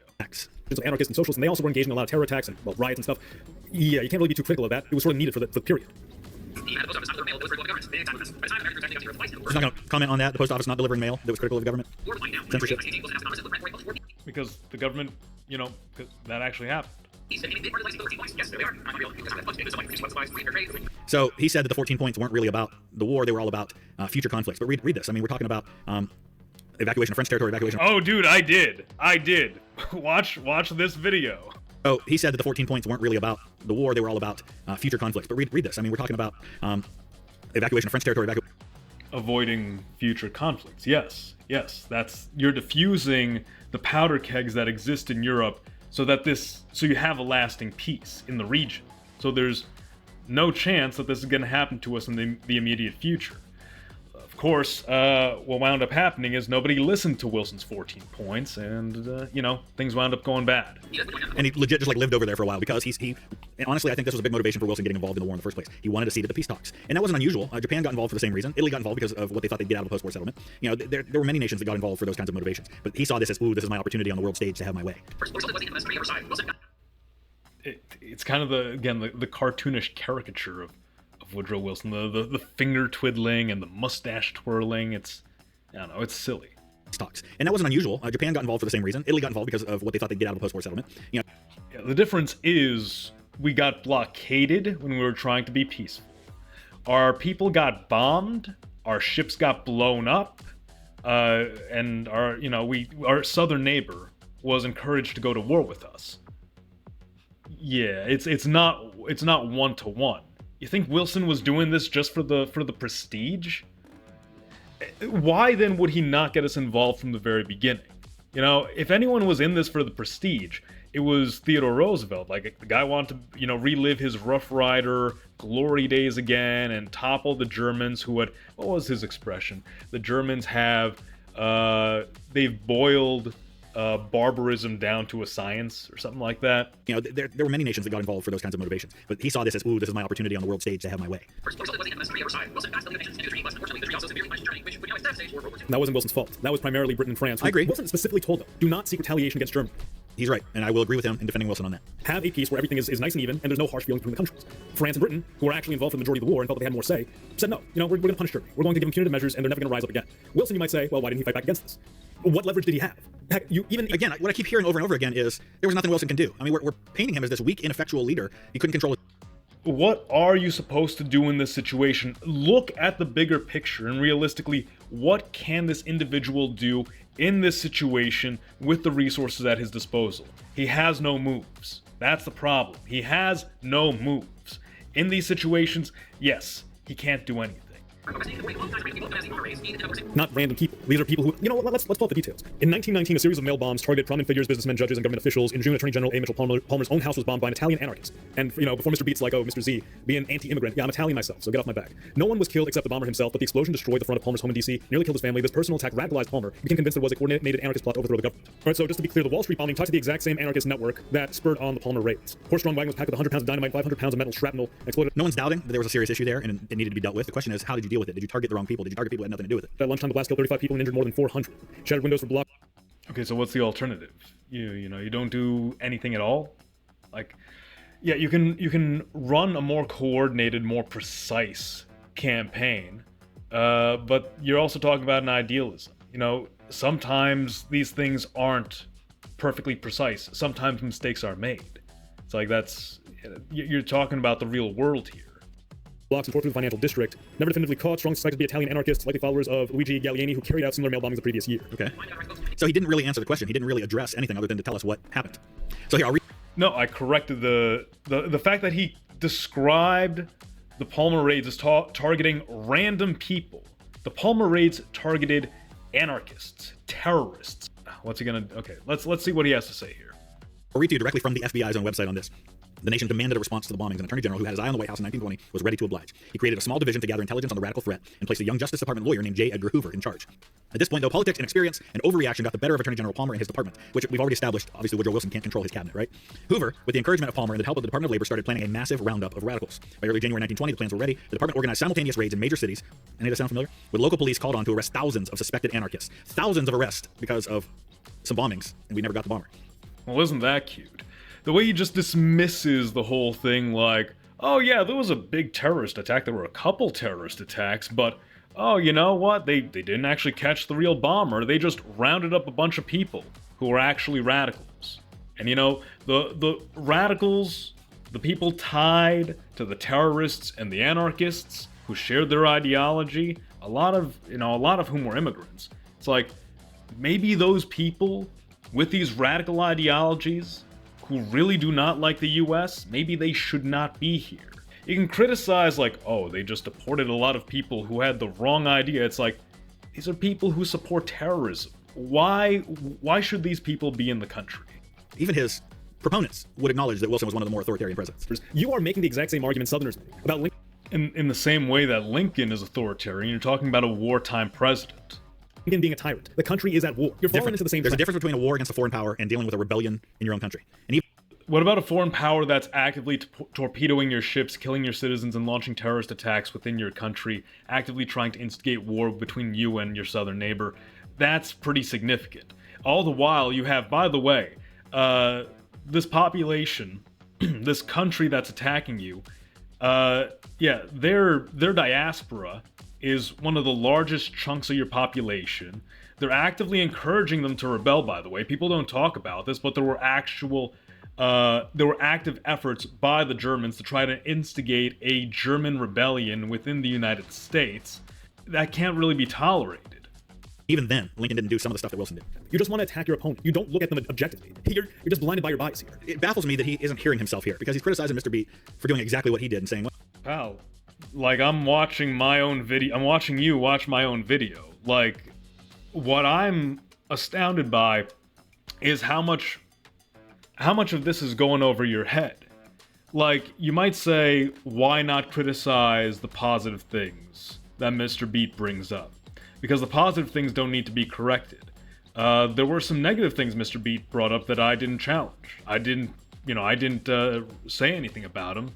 Anarchists and socialists, and they also were engaged in a lot of terror attacks and riots and stuff. Yeah, you can't really be too critical of that. It was sort of needed for the period. He had a post office not delivering mail that was critical of government. Big time with this. By the time Americans were actually replaced him. He's not going to comment on that. The post office not delivering mail that was critical of government. Censorship. Because the government, that actually happened. So he said that the 14 points weren't really about the war, they were all about future conflicts. But read this. I mean, we're talking about evacuation of French territory, evacuation. Oh, dude, I did. Watch this video. Oh, he said that the 14 points weren't really about the war, they were all about future conflicts. But read this. I mean, we're talking about evacuation of French territory, avoiding future conflicts. Yes, you're diffusing the powder kegs that exist in Europe so you have a lasting peace in the region. So there's no chance that this is going to happen to us in the immediate future. Of course, what wound up happening is nobody listened to Wilson's 14 points, and things wound up going bad. And he legit just lived over there for a while because he and honestly, I think this was a big motivation for Wilson getting involved in the war in the first place. He wanted a seat at the peace talks, and that wasn't unusual. Japan got involved for the same reason. Italy got involved because of what they thought they'd get out of the post-war settlement. There were many nations that got involved for those kinds of motivations. But he saw this as, this is my opportunity on the world stage to have my way. It's kind of the cartoonish caricature of Woodrow Wilson, the finger twiddling and the mustache twirling. It's silly. Talks. And that wasn't unusual. Japan got involved for the same reason. Italy got involved because of what they thought they'd get out of the post-war settlement. Yeah, the difference is we got blockaded when we were trying to be peaceful. Our people got bombed. Our ships got blown up. And our southern neighbor was encouraged to go to war with us. Yeah, it's not 1-to-1. You think Wilson was doing this just for the prestige? Why then would he not get us involved from the very beginning? If anyone was in this for the prestige, it was Theodore Roosevelt. The guy wanted to, relive his Rough Rider glory days again and topple the Germans who had, what was his expression? The Germans have, they've boiled barbarism down to a science or something like that. There were many nations that got involved for those kinds of motivations. But he saw this as, this is my opportunity on the world stage to have my way. That wasn't Wilson's fault. That was primarily Britain and France. I agree. Wilson specifically told them, do not seek retaliation against Germany. He's right, and I will agree with him in defending Wilson on that. Have a peace where everything is nice and even, and there's no harsh feelings between the countries. France and Britain, who were actually involved in the majority of the war and felt that they had more say, said no, we're going to punish Germany. We're going to give them punitive measures, and they're never going to rise up again. Wilson, you might say, well, why didn't he fight back against this? What leverage did he have? Heck, again, what I keep hearing over and over again is there was nothing Wilson can do. I mean, we're painting him as this weak, ineffectual leader. He couldn't control it. What are you supposed to do in this situation? Look at the bigger picture, and realistically, what can this individual do in this situation with the resources at his disposal? He has no moves. That's the problem. He has no moves. In these situations, yes, he can't do anything. Not random people. These are people who, let's pull up the details. In 1919, a series of mail bombs targeted prominent figures, businessmen, judges, and government officials. In June, Attorney General A. Mitchell Palmer's own house was bombed by an Italian anarchist. And, before Mr. Beats Mr. Z, being anti-immigrant, I'm Italian myself, so get off my back. No one was killed except the bomber himself, but the explosion destroyed the front of Palmer's home in D.C., nearly killed his family. This personal attack radicalized Palmer. He became convinced there was a coordinated anarchist plot to overthrow the government. All right, so just to be clear, the Wall Street bombing tied to the exact same anarchist network that spurred on the Palmer raids. Horse-drawn wagon was packed with 100 pounds of dynamite, 500 pounds of metal shrapnel, exploded. No one's doubting that there was a serious issue there and it needed to be dealt with. The question is, how did you deal with it? Did you target the wrong people? Did you target people who had nothing to do with it? At lunchtime, the blast killed 35 people and injured more than 400. Shattered windows were blocked. Okay, so what's the alternative? You don't do anything at all? Yeah, you can run a more coordinated, more precise campaign, but you're also talking about an idealism. Sometimes these things aren't perfectly precise. Sometimes mistakes are made. It's you're talking about the real world here. Blocks and tore through the financial district. Never definitively caught, strong suspected to be Italian anarchists, likely followers of Luigi Gallieni, who carried out similar mail bombings the previous year. Okay. So he didn't really answer the question. He didn't really address anything other than to tell us what happened. So here, I'll read. No, I corrected the fact that he described the Palmer raids as targeting random people. The Palmer raids targeted anarchists, terrorists. What's he gonna? Okay, let's see what he has to say here. I'll read to you directly from the FBI's own website on this. The nation demanded a response to the bombings. An attorney general who had his eye on the White House in 1920 was ready to oblige. He created a small division to gather intelligence on the radical threat and placed a young Justice Department lawyer named J. Edgar Hoover in charge. At this point, though, politics, inexperience, and overreaction got the better of Attorney General Palmer and his department, which we've already established. Obviously, Woodrow Wilson can't control his cabinet, right? Hoover, with the encouragement of Palmer and the help of the Department of Labor, started planning a massive roundup of radicals. By early January 1920, the plans were ready. The department organized simultaneous raids in major cities. Any of that sound familiar? With local police called on to arrest thousands of suspected anarchists. Thousands of arrests because of some bombings, and we never got the bomber. Well, isn't that cute? The way he just dismisses the whole thing like, oh yeah, there was a big terrorist attack, there were a couple terrorist attacks, but oh, you know what, they didn't actually catch the real bomber, they just rounded up a bunch of people who were actually radicals. And you know, the radicals, the people tied to the terrorists and the anarchists who shared their ideology, a lot of whom were immigrants. It's like, maybe those people with these radical ideologies who really do not like the US, maybe they should not be here. You can criticize like, oh, they just deported a lot of people who had the wrong idea. It's like, these are people who support terrorism. Why should these people be in the country? Even his proponents would acknowledge that Wilson was one of the more authoritarian presidents. You are making the exact same argument Southerners made about Lincoln. In the same way that Lincoln is authoritarian, you're talking about a wartime president. Lincoln being a tyrant. The country is at war. You're falling into the same There's trap. a difference between a war against a foreign power and dealing with a rebellion in your own country. And even What about a foreign power that's actively torpedoing your ships, killing your citizens, and launching terrorist attacks within your country, actively trying to instigate war between you and your southern neighbor? That's pretty significant. All the while, you have, by the way, this population, this country that's attacking you, their diaspora is one of the largest chunks of your population. They're actively encouraging them to rebel, by the way. People don't talk about this, but there were active efforts by the Germans to try to instigate a German rebellion within the United States. That can't really be tolerated. even then, Lincoln didn't do some of the stuff that Wilson did. You just want to attack your opponent. You don't look at them objectively. You're just blinded by your bias here. It baffles me that he isn't hearing himself here, because he's criticizing Mr. B for doing exactly what he did and saying, well, Pal, like, I'm watching my own video. I'm watching you watch my own video. Like, what I'm astounded by is how much of this is going over your head. Like, you might say, why not criticize the positive things that Mr. Beat brings up? Because the positive things don't need to be corrected. There were some negative things Mr. Beat brought up that I didn't challenge. I didn't say anything about them.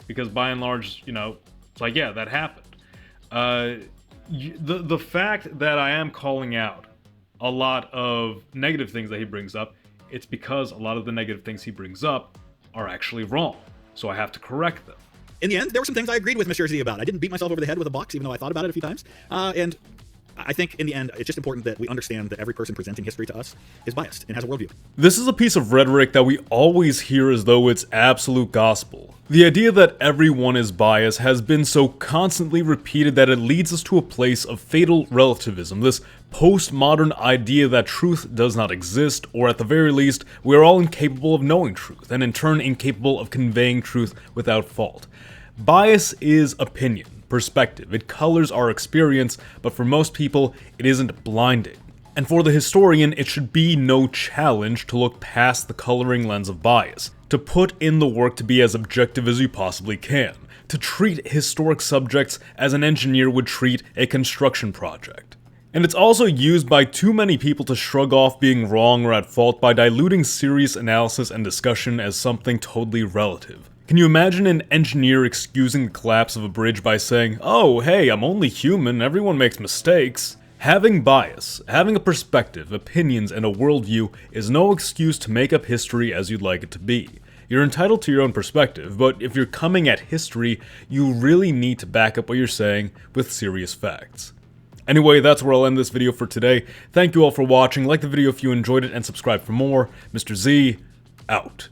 Because by and large, it's like, yeah, that happened. The fact that I am calling out a lot of negative things that he brings up, it's because a lot of the negative things he brings up are actually wrong. So I have to correct them. In the end, there were some things I agreed with Monsieur Z about. I didn't beat myself over the head with a box, even though I thought about it a few times. And I think in the end, it's just important that we understand that every person presenting history to us is biased and has a worldview. This is a piece of rhetoric that we always hear as though it's absolute gospel. The idea that everyone is biased has been so constantly repeated that it leads us to a place of fatal relativism, this postmodern idea that truth does not exist, or at the very least, we are all incapable of knowing truth, and in turn incapable of conveying truth without fault. Bias is opinion, perspective. It colors our experience, but for most people, it isn't blinding. And for the historian, it should be no challenge to look past the coloring lens of bias, to put in the work to be as objective as you possibly can, to treat historic subjects as an engineer would treat a construction project. And it's also used by too many people to shrug off being wrong or at fault by diluting serious analysis and discussion as something totally relative. Can you imagine an engineer excusing the collapse of a bridge by saying, "Oh, hey, I'm only human, everyone makes mistakes"? Having bias, having a perspective, opinions, and a worldview is no excuse to make up history as you'd like it to be. You're entitled to your own perspective, but if you're coming at history, you really need to back up what you're saying with serious facts. Anyway, that's where I'll end this video for today. Thank you all for watching, like the video if you enjoyed it, and subscribe for more. Mr. Z, out.